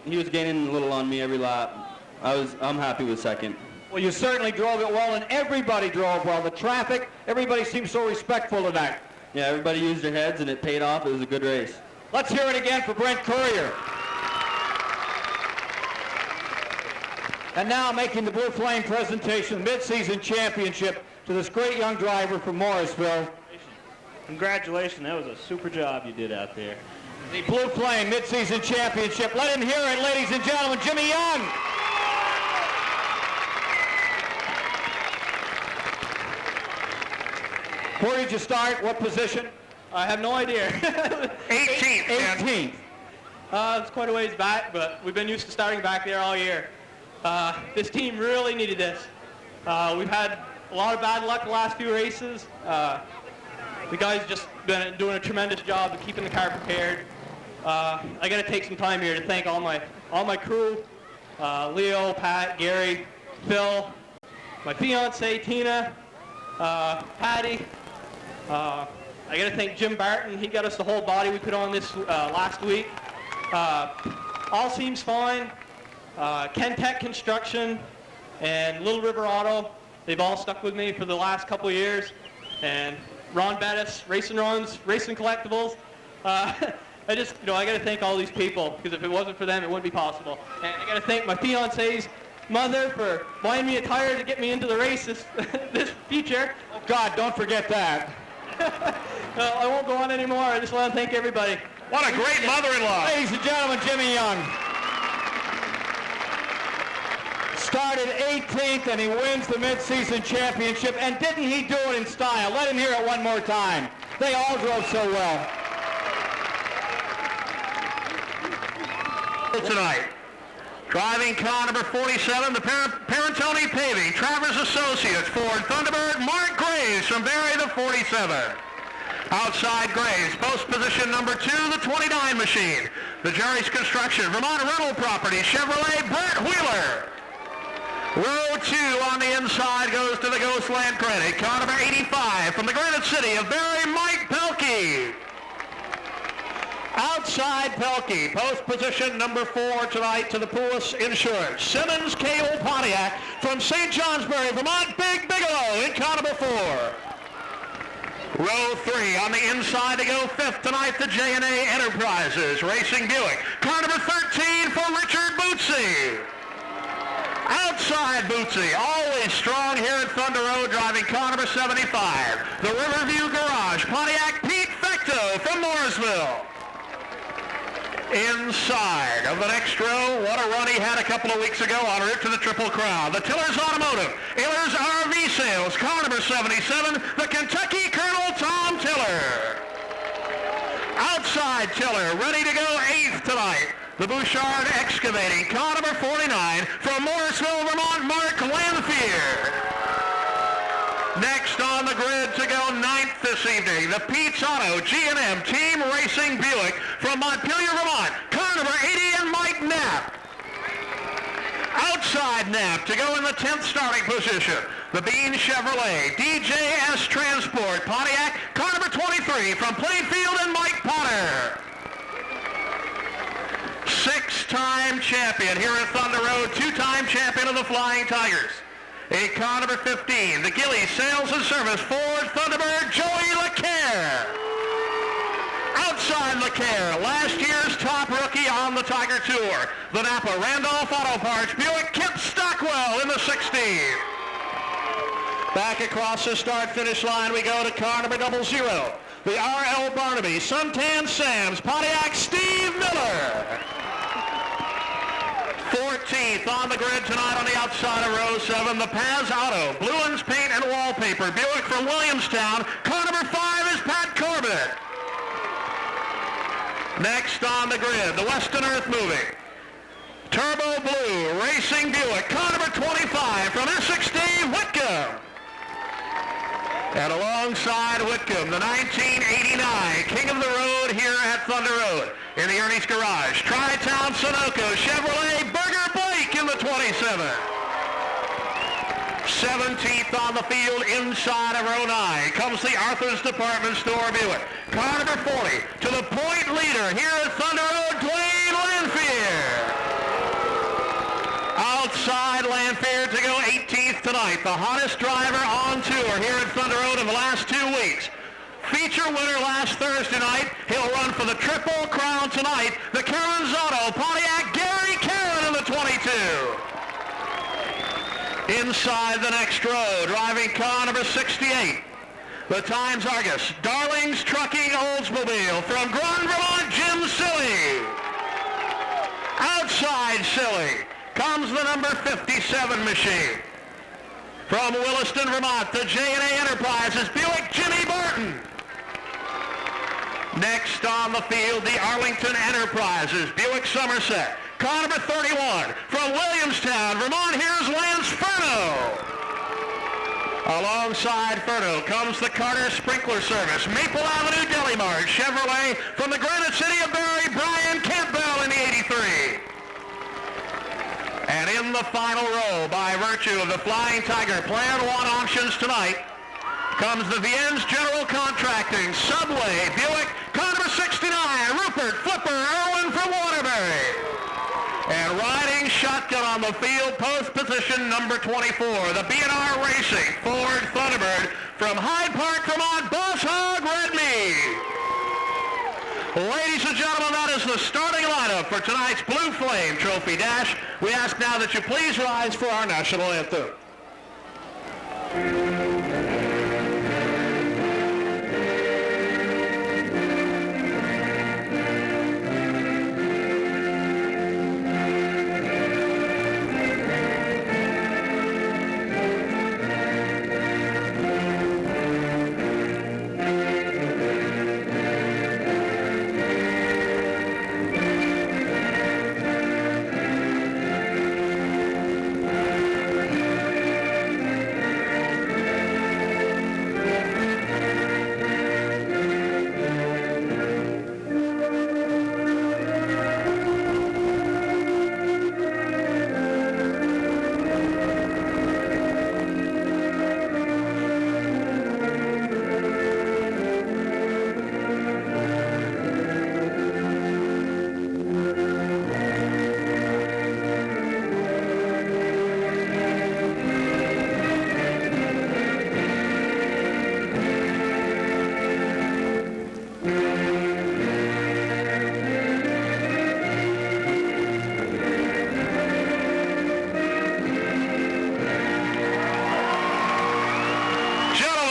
he was gaining a little on me every lap. I'm happy with second. Well, you certainly drove it well, and everybody drove well. The traffic, everybody seemed so respectful tonight. Yeah, everybody used their heads, and it paid off. It was a good race. Let's hear it again for Brent Courier. And now making the Blue Flame presentation, mid-season championship to this great young driver from Morrisville. Congratulations, that was a super job you did out there. The Blue Flame mid-season championship. Let him hear it, ladies and gentlemen, Jimmy Young. Where did you start? What position? I have no idea. 18th. 18th. It's quite a ways back, but we've been used to starting back there all year. This team really needed this. We've had a lot of bad luck the last few races. The guys just been doing a tremendous job of keeping the car prepared. I got to take some time here to thank all my crew, Leo, Pat, Gary, Phil, my fiance Tina, Patty. I got to thank Jim Barton. He got us the whole body we put on this last week. All Seems Fine, Ken Tech Construction, and Little River Auto. They've all stuck with me for the last couple of years. And Ron Bettis, Racing Runs, Racing Collectibles. I got to thank all these people, because if it wasn't for them, it wouldn't be possible. And I got to thank my fiance's mother for buying me a tire to get me into the race this future. Oh God, don't forget that. I won't go on anymore. I just want to thank everybody. What a great mother-in-law. Ladies and gentlemen, Jimmy Young. Started 18th and he wins the mid-season championship. And didn't he do it in style? Let him hear it one more time. They all drove so well. Tonight, driving car number 47, the Parentoni Paving, Travers Associates, Ford Thunderbird, Mark Graves from Barry, the 47. Outside Graves, post position number 2, the 29 machine. The Jerry's Construction, Vermont Rental Property, Chevrolet, Brett Wheeler. Row 2 on the inside goes to the Ghostland Credit. Car number 85 from the Granite City of Barry, Mike Pelkey. Outside Pelkey, post position number 4 tonight to the Poulos Insurance. Simmons Cable Pontiac from St. Johnsbury, Vermont, Big Bigelow in car number 4. Row 3 on the inside to go 5th tonight, the J&A Enterprises Racing Buick. Car number 13 for Richard Bootsy. Outside Bootsy, always strong here at Thunder Road, driving car number 75. The Riverview Garage, Pontiac Pete Fecto from Morrisville. Inside of the next row, what a run he had a couple of weeks ago en route to the Triple Crown. The Tillers Automotive, Ehlers RV Sales, car number 77, the Kentucky Colonel Tom Tiller. Outside Tiller, ready to go 8th tonight. The Bouchard Excavating, car number 49, from Morrisville, Vermont, Mark Lanfear. Next on the grid to go 9th this evening, the Pete's Auto G&M Team Racing Buick from Montpelier, Vermont, car number 80 and Mike Knapp. Outside Knapp to go in the 10th starting position, the Bean Chevrolet DJS Transport Pontiac, car number 23 from Plainfield and Mike Potter. 6-time champion here at Thunder Road, 2-time champion of the Flying Tigers. A car number 15, the Gilly Sales and Service Ford Thunderbird, Joey LeCaire. Outside LeCaire, last year's top rookie on the Tiger Tour. The Napa Randolph Auto Parts Buick, Kip Stockwell in the 16. Back across the start-finish line, we go to car number 00. The R.L. Barnaby, Suntan Sam's Pontiac, Steve Miller. 14th on the grid tonight on the outside of row 7, the Paz Auto, Bluens Paint and Wallpaper, Buick from Williamstown. Car number 5 is Pat Corbett. Next on the grid, the Weston Earth Moving, Turbo Blue Racing Buick, car number 25 from Essex, Dave Whitcomb. And alongside Whitcomb, the 1989 King of the Road here at Thunder Road in the Ernie's Garage, Tri-Town Sunoco Chevrolet Burger Blake in the 27. 17th on the field inside of row 9 comes the Arthur's Department Store Buick. Car number 40 to the point leader here at Thunder Road, Dwayne Lanfear. Outside Lanfear to go 18th tonight, the hottest driver on tour here at Thunder Road in the last 2 weeks. Feature winner last Thursday night. He'll run for the Triple Crown tonight. The Cairns Auto Pontiac, Gary Cairn in the 22. Inside the next row, driving car number 68. The Times Argus, Darlings Trucking Oldsmobile from Grand Vermont, Jim Silly. Outside Silly comes the number 57 machine. From Williston, Vermont, the J&A Enterprises Buick, Jimmy Barton. Next on the field, the Arlington Enterprises Buick Somerset. Car number 31 from Williamstown, Vermont, here's Lance Furno. Alongside Furno comes the Carter Sprinkler Service, Maple Avenue Deli Mart Chevrolet from the Granite City of Barrie, Brian Campbell in the 83. And in the final row, by virtue of the Flying Tiger Plan 1 auctions tonight, comes the Viennes General Contracting Subway Buick, car number 69, Rupert Flipper Irwin from Waterbury. And riding shotgun on the field, post position number 24, the B&R Racing Ford Thunderbird from Hyde Park, Vermont, Boss Hog Redmead. Ladies and gentlemen, that is the starting lineup for tonight's Blue Flame Trophy Dash. We ask now that you please rise for our national anthem.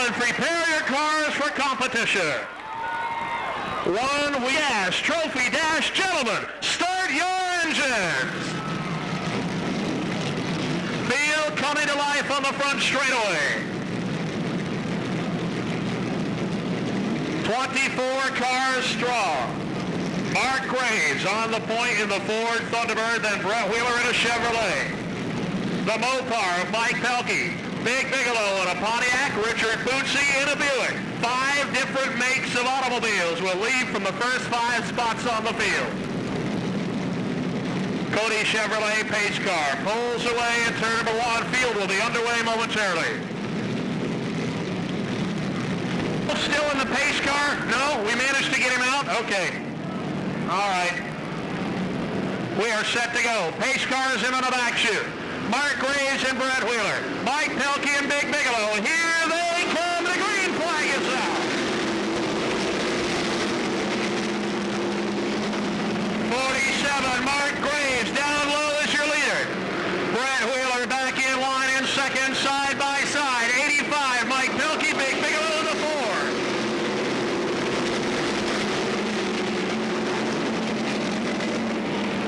Prepare your cars for competition. One we ask, Trophy Dash gentlemen, start your engines. Field coming to life on the front straightaway. 24 cars strong. Mark Graves on the point in the Ford Thunderbird, then Brett Wheeler in a Chevrolet. The Mopar of Mike Pelkey. Big Bigelow in a Pontiac, Richard Bootsy in a Buick. 5 different makes of automobiles will lead from the first 5 spots on the field. Cody Chevrolet pace car pulls away in turn number 1. Field will be underway momentarily. Still in the pace car? No? We managed to get him out? Okay. All right. We are set to go. Pace car is in on the back chute. Mark Graves and Brett Wheeler. Mike Pelkey and Big Bigelow. Here they come. The green flag is out. 47, Mark Graves. Down low is your leader. Brett Wheeler back in line in second, side by side. 85, Mike Pelkey, Big Bigelow in the 4.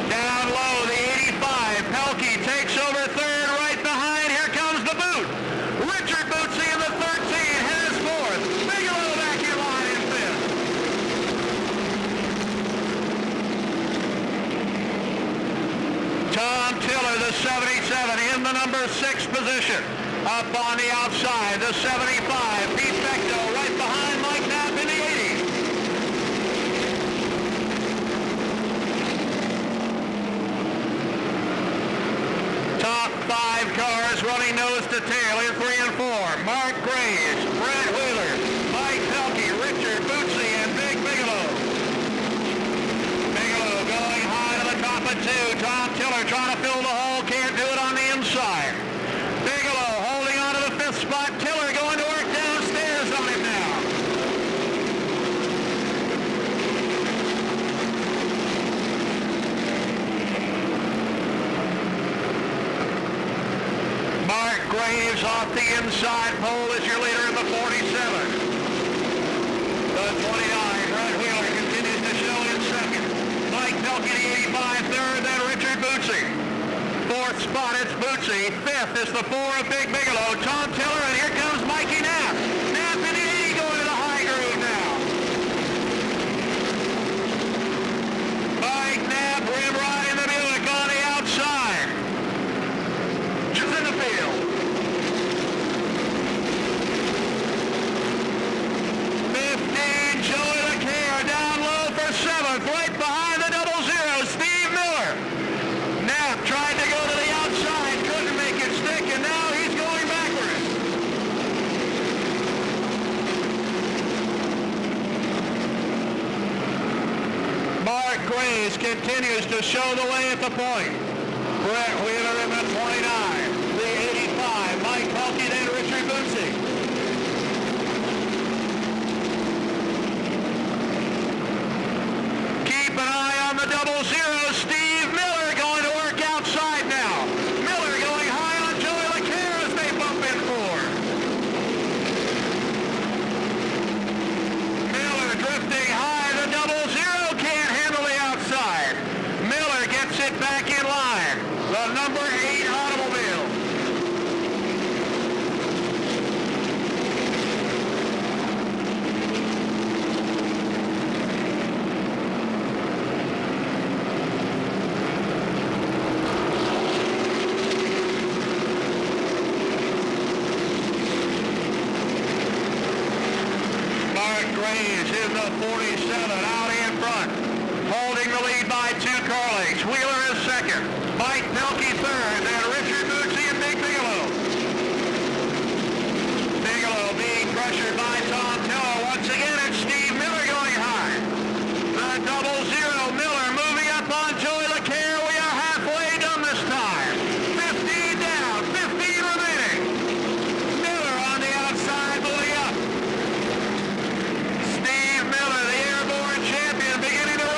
Down low, the 85. Pelkey takes over third, right behind. Here comes the boot. Richard Bootsy in the 13 has fourth. Bigelow back in line in fifth. Tom Tiller, the 77, in the number 6 position. Up on the outside, the 75. Pete Bechtel right behind Mike Knapp in the 80. Top 5 cars running nose to tail in 3 and 4. Mark Graves, Brett Wheeler, Mike Pelkey, Richard Bootsy, and Big Bigelow. Bigelow going high to the top of 2. Tom Tiller trying to fill the hole, can't do it on the inside. Bigelow holding on to the 5th spot. Tiller going to work downstairs on him now. Mark Graves off the inside pole is your leader in the 47. The 29, Brett Wheeler continues to show in second. Mike Pelkey, the 85, third, then Richard Bootsy. 4th spot, it's Bootsy. 5th is the 4 of Big Bigelow. Tom Tiller, and here comes Mikey Knapp. Knapp in the 80 going to the high groove now. Mike Knapp, rim right in the Buick on the outside. Just in the field. 15, Joey LeCaire down low for 7th. Right behind the 00, Steve Miller. Knapp tried to go to the outside, couldn't make it stick, and now he's going backwards. Mark Graves continues to show the way at the point. Brett Wheeler in the 29. The 85, Mike Pelkey, then Richard Bootsy. Keep an eye on the 00, Steve Miller going to work outside now. Miller going high on Joey LeCaire as they bump in 4. Miller drifting high, the 00 can't handle the outside. Miller gets it back in line. The number 8 automobile. Mark Graves in the 47 out in front. Holding the lead by 2 car lengths. Wheeler is second. Mike Pelkey third. Then Richard Bootsy and Big Bigelow. Bigelow being pressured by Tom Tiller. Once again, it's Steve Miller going high. The 00 Miller moving up on Joey LeCaire. We are halfway done this time. 15 down, 15 remaining. Miller on the outside moving up. Steve Miller, the airborne champion, beginning to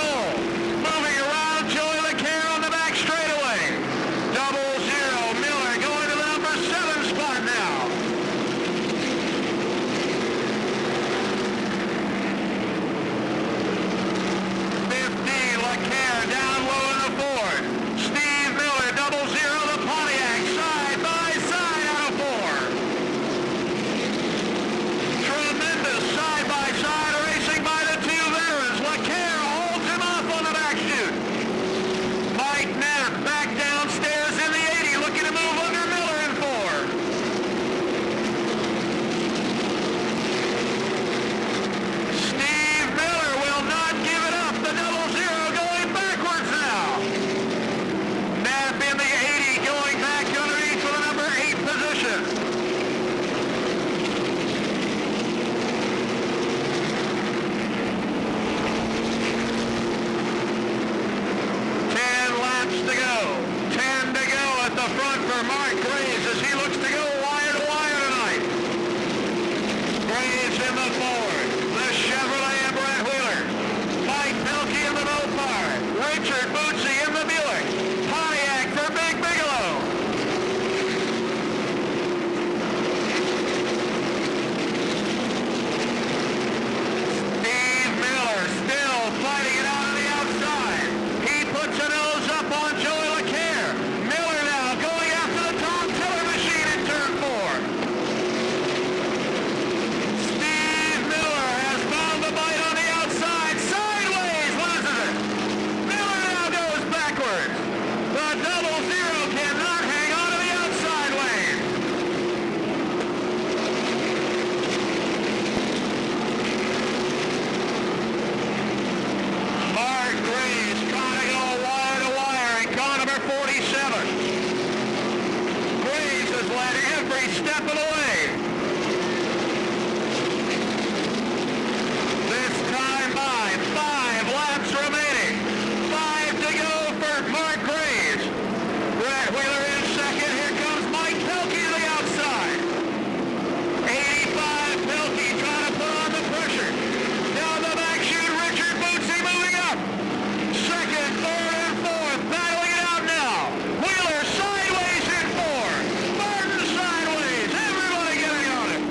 step of the way. This time by 5 laps remaining. 5 to go for Mark Graves. Brett Wheeler in second. Here comes Mike Pelkey to the outside. 85 Pelkey trying to put on the pressure. Down the back chute, Richard Bootsy moving up. Second, third, and fourth, battling it out now. Wheeler sideways in 4. Martin sideways. Everybody getting on it.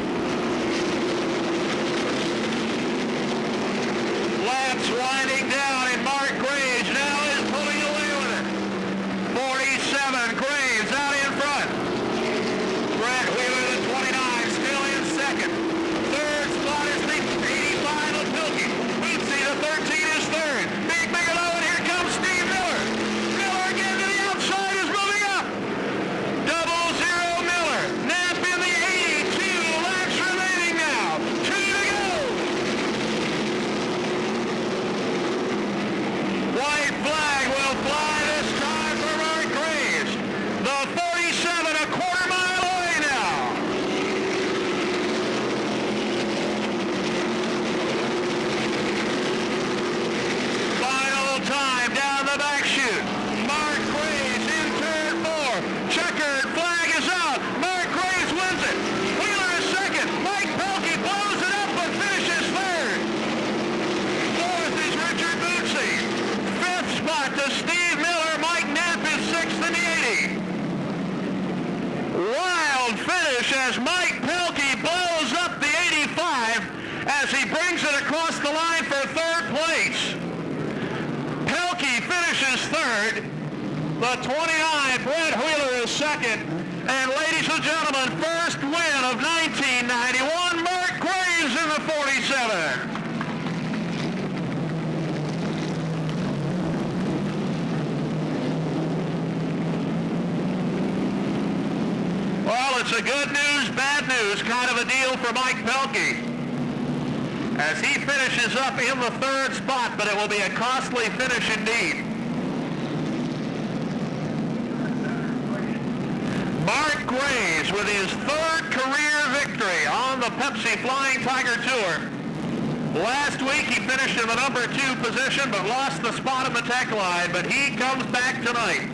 Laps winding down, and Mark Graves now is pulling away with it. 47, Graves out in front. Brett Wheeler, the 29, still in second. Third spot is the 85 of Pilkey. Bootsy, the 13, is third. Big Bigelow, and here comes Steve Miller. Miller again to the outside is moving up. 00 Miller. Knapp in the 82. Laps remaining now. 2 to go. White flag will fly this time for Mark Graves. The 47 a quarter mile away now. Final time down the back chute. Mark Graves in turn 4. Checkered flag is out. Mark Graves wins it. Wheeler is second. Mike Pelkey blows it up but finishes third. Fourth is Richard Bootsy. Fifth spot to Steve Miller. Mike Knapp is sixth in the 80. Wild finish as Mike Pelkey blows up the 85 as he brings it across the line for third place. Pelkey finishes third. The 29, Brett Wheeler, is second. And ladies and gentlemen, first win of 1991, Mark Graves in the 47. Well, it's a good news, bad news kind of a deal for Mike Pelkey as he finishes up in the third spot, but it will be a costly finish indeed. Mark Graves with his third career victory on the Pepsi Flying Tiger Tour. Last week he finished in the number 2 position but lost the spot on the tech line, but he comes back tonight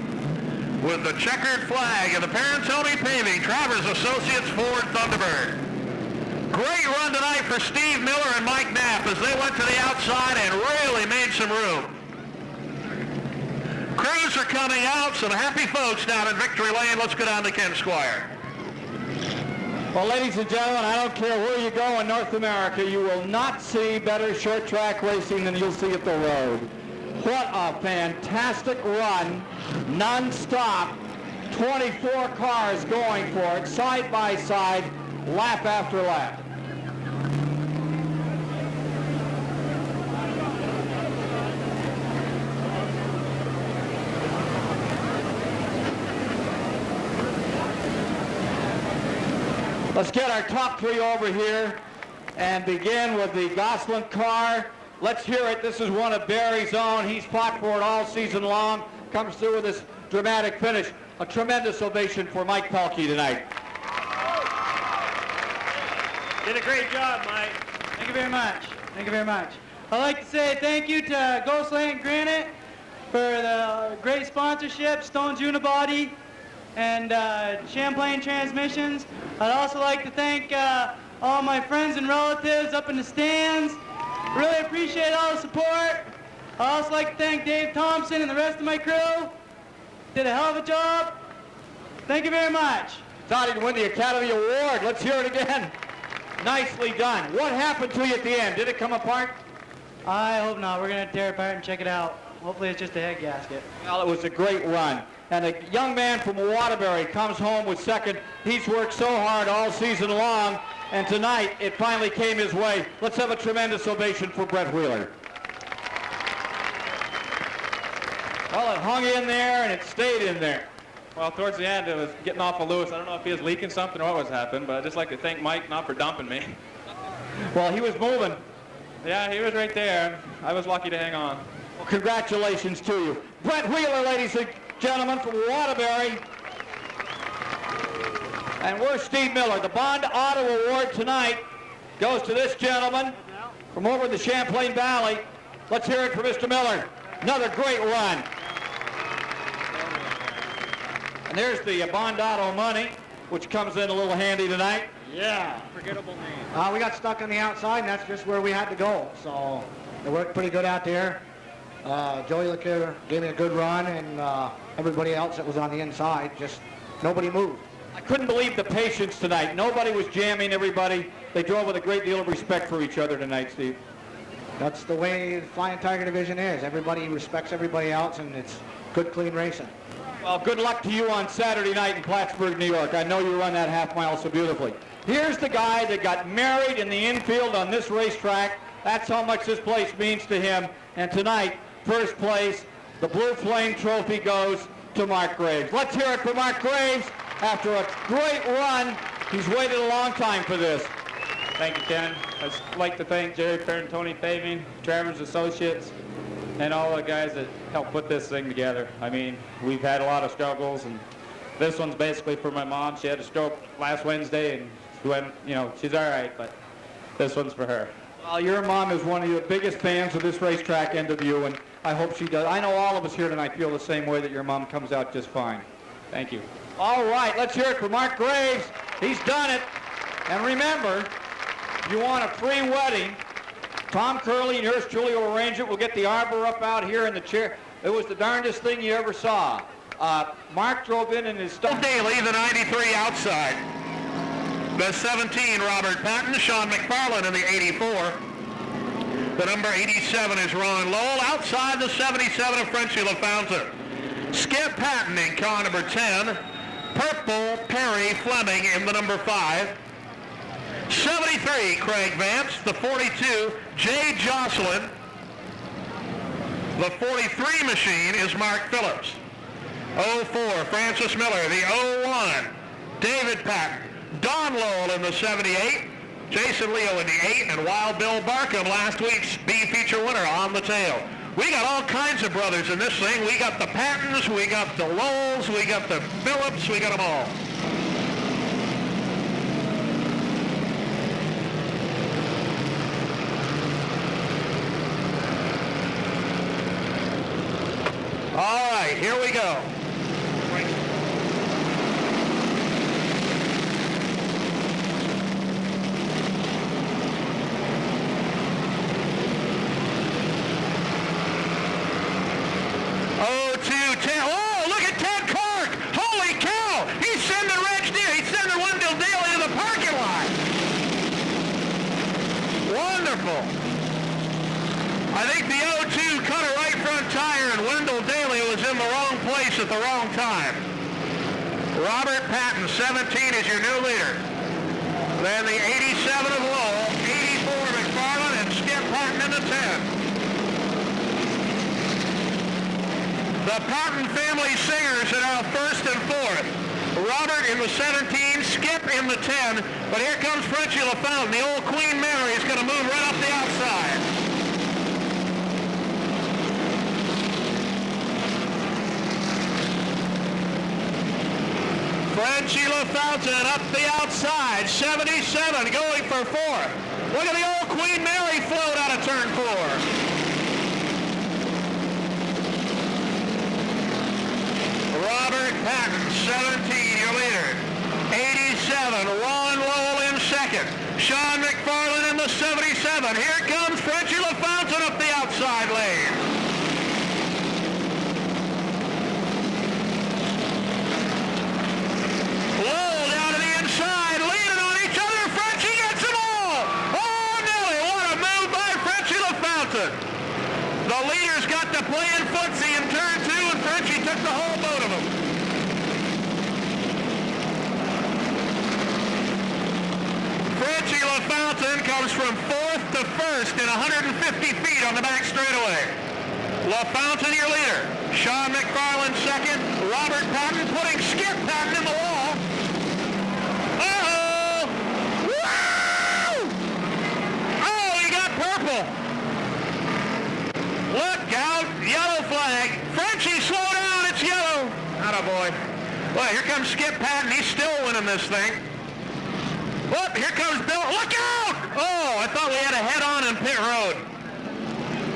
with the checkered flag of the Parentoni Paving Travers Associates Ford Thunderbird. Great run tonight for Steve Miller and Mike Knapp as they went to the outside and really made some room. Crews are coming out, some happy folks down in Victory Lane. Let's go down to Ken Squire. Well, ladies and gentlemen, I don't care where you go in North America, you will not see better short track racing than you'll see at the road. What a fantastic run, non-stop, 24 cars going for it, side by side, lap after lap. Let's get our top 3 over here and begin with the Gosselin car. Let's hear it. This is one of Barry's own. He's fought for it all season long. Comes through with this dramatic finish. A tremendous ovation for Mike Pelkey tonight. Did a great job, Mike. Thank you very much. Thank you very much. I'd like to say thank you to Gosselin Granite for the great sponsorship, Stone's Unibody, and Champlain Transmissions. I'd also like to thank all my friends and relatives up in the stands. Really appreciate all the support. I'd also like to thank Dave Thompson and the rest of my crew. Did a hell of a job. Thank you very much. Thought he'd win the Academy Award. Let's hear it again. Nicely done. What happened to you at the end? Did it come apart? I hope not. We're going to tear it apart and check it out. Hopefully it's just a head gasket. Well, it was a great run. And a young man from Waterbury comes home with second. He's worked so hard all season long, and tonight it finally came his way. Let's have a tremendous ovation for Brett Wheeler. Well, it hung in there and it stayed in there. Well, towards the end, it was getting off of Lewis. I don't know if he was leaking something or what was happening, but I'd just like to thank Mike not for dumping me. Well, he was moving. Yeah, he was right there. I was lucky to hang on. Well, congratulations to you. Brett Wheeler, ladies and gentlemen, from Waterbury. And where's Steve Miller? The Bond Auto Award tonight goes to this gentleman from over in the Champlain Valley. Let's hear it for Mr. Miller. Another great run. And there's the Bond Auto money, which comes in a little handy tonight. Yeah. Forgettable name. We got stuck on the outside, and that's just where we had to go. So it worked pretty good out there. Joey Leclerc gave me a good run, and everybody else that was on the inside, just nobody moved. I couldn't believe the patience tonight. Nobody was jamming everybody. They drove with a great deal of respect for each other tonight, Steve. That's the way the Flying Tiger division is. Everybody respects everybody else, and it's good, clean racing. Well, good luck to you on Saturday night in Plattsburgh, New York. I know you run that half mile so beautifully. Here's the guy that got married in the infield on this racetrack. That's how much this place means to him. And tonight, first place, the Blue Flame Trophy goes to Mark Graves. Let's hear it for Mark Graves. After a great run, he's waited a long time for this. Thank you, Ken. I'd like to thank Jerry Ferrantoni Paving, Travers Associates, and all the guys that helped put this thing together. I mean, we've had a lot of struggles, and this one's basically for my mom. She had a stroke last Wednesday, and she's all right, but this one's for her. Well, your mom is one of the biggest fans of this racetrack and of you, and I hope she does. I know all of us here tonight feel the same way, that your mom comes out just fine. Thank you. All right, let's hear it for Mark Graves. He's done it. And remember, if you want a free wedding, Tom Curley and yours truly will arrange it. We'll get the arbor up out here in the chair. It was the darndest thing you ever saw. Mark drove in his stuff. Daly, the 93 outside. The 17, Robert Patton. Sean McFarlane in the 84. The number 87 is Ron Lowell. Outside the 77 of Frenchie LaFountain. Skip Patton in car number 10. Purple Perry Fleming in the number 5. 73, Craig Vance. The 42, Jay Jocelyn. The 43 machine is Mark Phillips. 04, Francis Miller. The 01, David Patton. Don Lowell in the 78. Jason Leo in the 8. And Wild Bill Barkham, last week's B feature winner, on the tail. We got all kinds of brothers in this thing. We got the Pattons, we got the Lowells, we got the Phillips, we got them all. All right, here we go. Oh, look at Ted Clark. Holy cow. He's sending Reg Deere. He's sending Wendell Daly to the parking lot. Wonderful. I think the 02 cut a right front tire, and Wendell Daly was in the wrong place at the wrong time. Robert Patton, 17, is your new leader. Then the 87 of Lowell, 84 McFarlane, and Skip Patton in the 10. The Patton family singers are now first and fourth. Robert in the 17, Skip in the 10, but here comes Frenchie LaFountain. The old Queen Mary is going to move right up the outside. Frenchie LaFountain up the outside, 77 going for fourth. Look at the old Queen Mary float out of turn 4. Robert Patton, 17, your leader. 87, Ron Lowell in second. Sean McFarlane in the 77. Here comes Frenchie LaFountain up the outside lane. Lowell down to the inside, leaning on each other. Frenchie gets them all. Oh, Nelly, what a move by Frenchie LaFountain. The leaders got to playing footsie in turn 2, and Frenchie took the whole boat of them. Frenchie LaFountain comes from 4th to 1st in 150 feet on the back straightaway. LaFountain, your leader. Sean McFarlane, second. Robert Patton putting Skip Patton in the wall. Uh-oh! Woo! Oh, he got purple. Look out, yellow flag. Frenchie, slow down, it's yellow. Attaboy. Well, here comes Skip Patton. He's still winning this thing. Whoop, here comes Bill. Look out! Oh, I thought we had a head-on in pit road.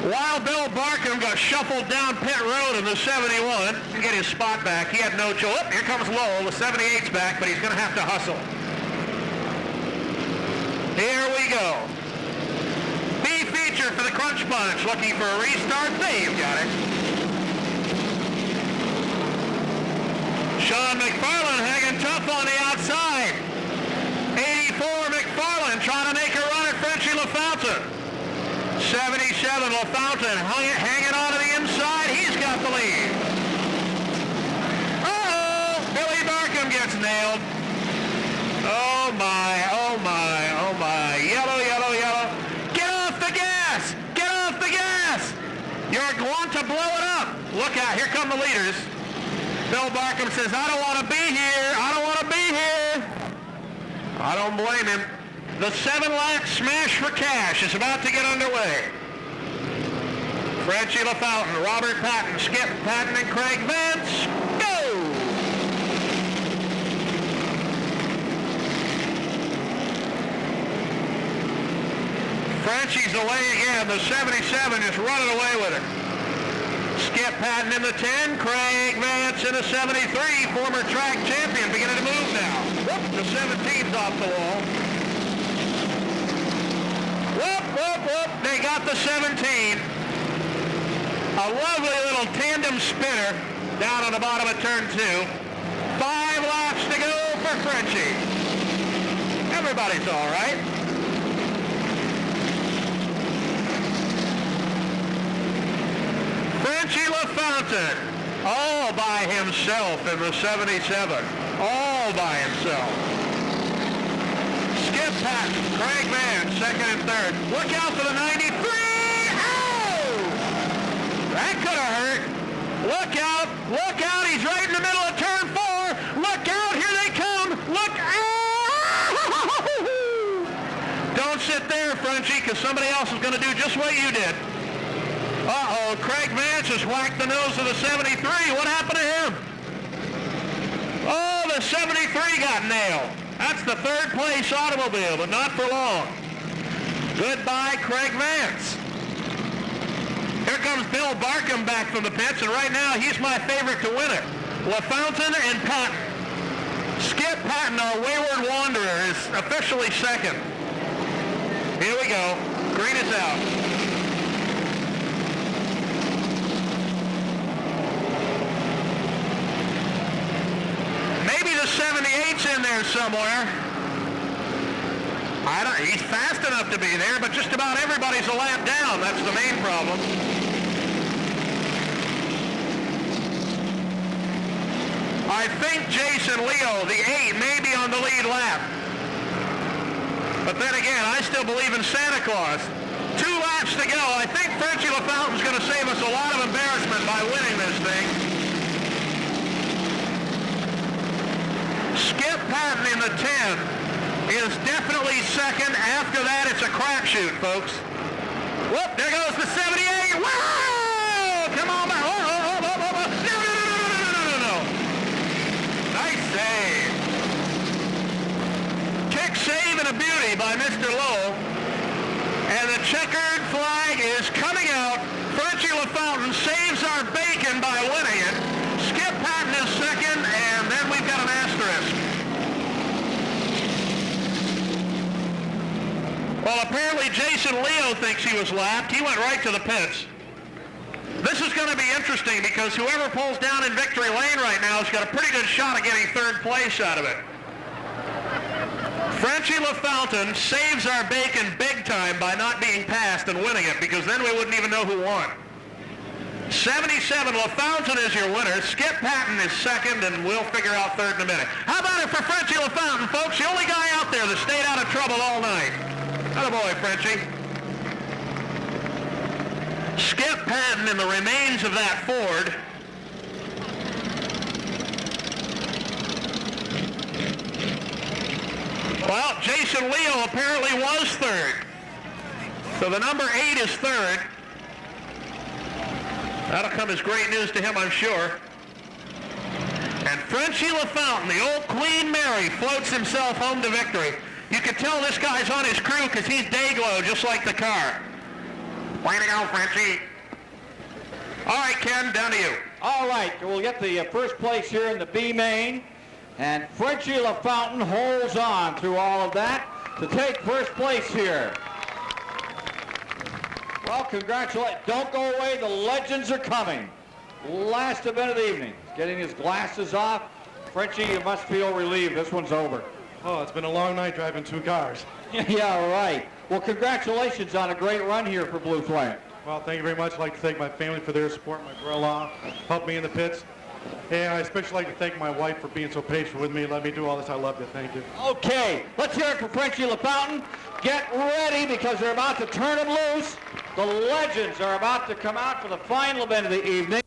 While Bill Barkham got shuffled down pit road in the 71 to get his spot back, he had no choice. Here comes Lowell. The 78's back, but he's going to have to hustle. Here we go. B feature for the Crunch Bunch. Looking for a restart. They've got it. Sean McFarland hanging tough on the outside. 84 McFarland trying to make a run at Frenchie LaFountain. 77 LaFountain hanging on to the inside. He's got the lead. Uh-oh! Billy Barkham gets nailed. Oh my, oh my, oh my. Yellow, yellow, yellow. Get off the gas! Get off the gas! You're going to blow it up. Look out, here come the leaders. Bill Barkham says, I don't want to be here. I don't want to be here. I don't blame him. The 7-lap smash for cash is about to get underway. Frenchie LaFountain, Robert Patton, Skip Patton, and Craig Vance. Go! Frenchie's away again. The 77 is running away with it. Skip Patton in the 10, Craig Vance in the 73, former track champion, beginning to move now. Whoop, the 17's off the wall. Whoop, whoop, whoop, they got the 17. A lovely little tandem spinner down on the bottom of turn 2. 5 laps to go for Frenchie. Everybody's all right. Frenchie LaFountain, all by himself in the 77. All by himself. Skip Patton, Craig Vance, second and third. Look out for the 93. Oh! That could have hurt. Look out, look out. He's right in the middle of turn 4. Look out, here they come. Look out. Don't sit there, Frenchie, because somebody else is going to do just what you did. Uh-oh, Craig Vance has whacked the nose of the 73. What happened to him? Oh, the 73 got nailed. That's the third place automobile, but not for long. Goodbye, Craig Vance. Here comes Bill Barkham back from the pits, and right now he's my favorite to win it. LaFountain and Patton. Skip Patton, our wayward wanderer, is officially second. Here we go. Green is out. Maybe the 78's in there somewhere. He's fast enough to be there, but just about everybody's a lap down. That's the main problem. I think Jason Leo, the 8, may be on the lead lap. But then again, I still believe in Santa Claus. 2 laps to go. I think Frenchie LaFountain's going to save us a lot of embarrassment by winning this thing. Skip Patton in the 10 is definitely second. After that, it's a crapshoot, folks. Whoop, there goes the 78. Whoa! Come on back. No. Nice save. Kick save and a beauty by Mr. Lowell. And the checkered flag is coming out. Frenchie LaFountain saves our bacon by winning it. Skip Patton is second, and then we've got an asterisk. Well, apparently Jason Leo thinks he was lapped. He went right to the pits. This is going to be interesting because whoever pulls down in victory lane right now has got a pretty good shot at getting third place out of it. Frenchie LaFountain saves our bacon big time by not being passed and winning it, because then we wouldn't even know who won. 77, LaFountain is your winner. Skip Patton is second, and we'll figure out third in a minute. How about it for Frenchie LaFountain, folks? The only guy out there that stayed out of trouble all night. Attaboy, Frenchie. Skip Patton in the remains of that Ford. Well, Jason Leo apparently was third. So the number 8 is third. That'll come as great news to him, I'm sure. And Frenchie LaFountain, the old Queen Mary, floats himself home to victory. You can tell this guy's on his crew because he's day glow just like the car. Way to go, Frenchie. All right, Ken, down to you. All right, we'll get the first place here in the B main. And Frenchie LaFountain holds on through all of that to take first place here. Well, congratulations. Don't go away. The legends are coming. Last event of the evening. Getting his glasses off. Frenchie, you must feel relieved. This one's over. Oh, it's been a long night driving 2 cars. Yeah, right. Well, congratulations on a great run here for Blue Flame. Well, thank you very much. I'd like to thank my family for their support. My brother-in-law helped me in the pits. And I especially like to thank my wife for being so patient with me. Let me do all this. I love you. Thank you. Okay, let's hear it for Frenchie LaFountain. Get ready because they're about to turn him loose. The legends are about to come out for the final event of the evening.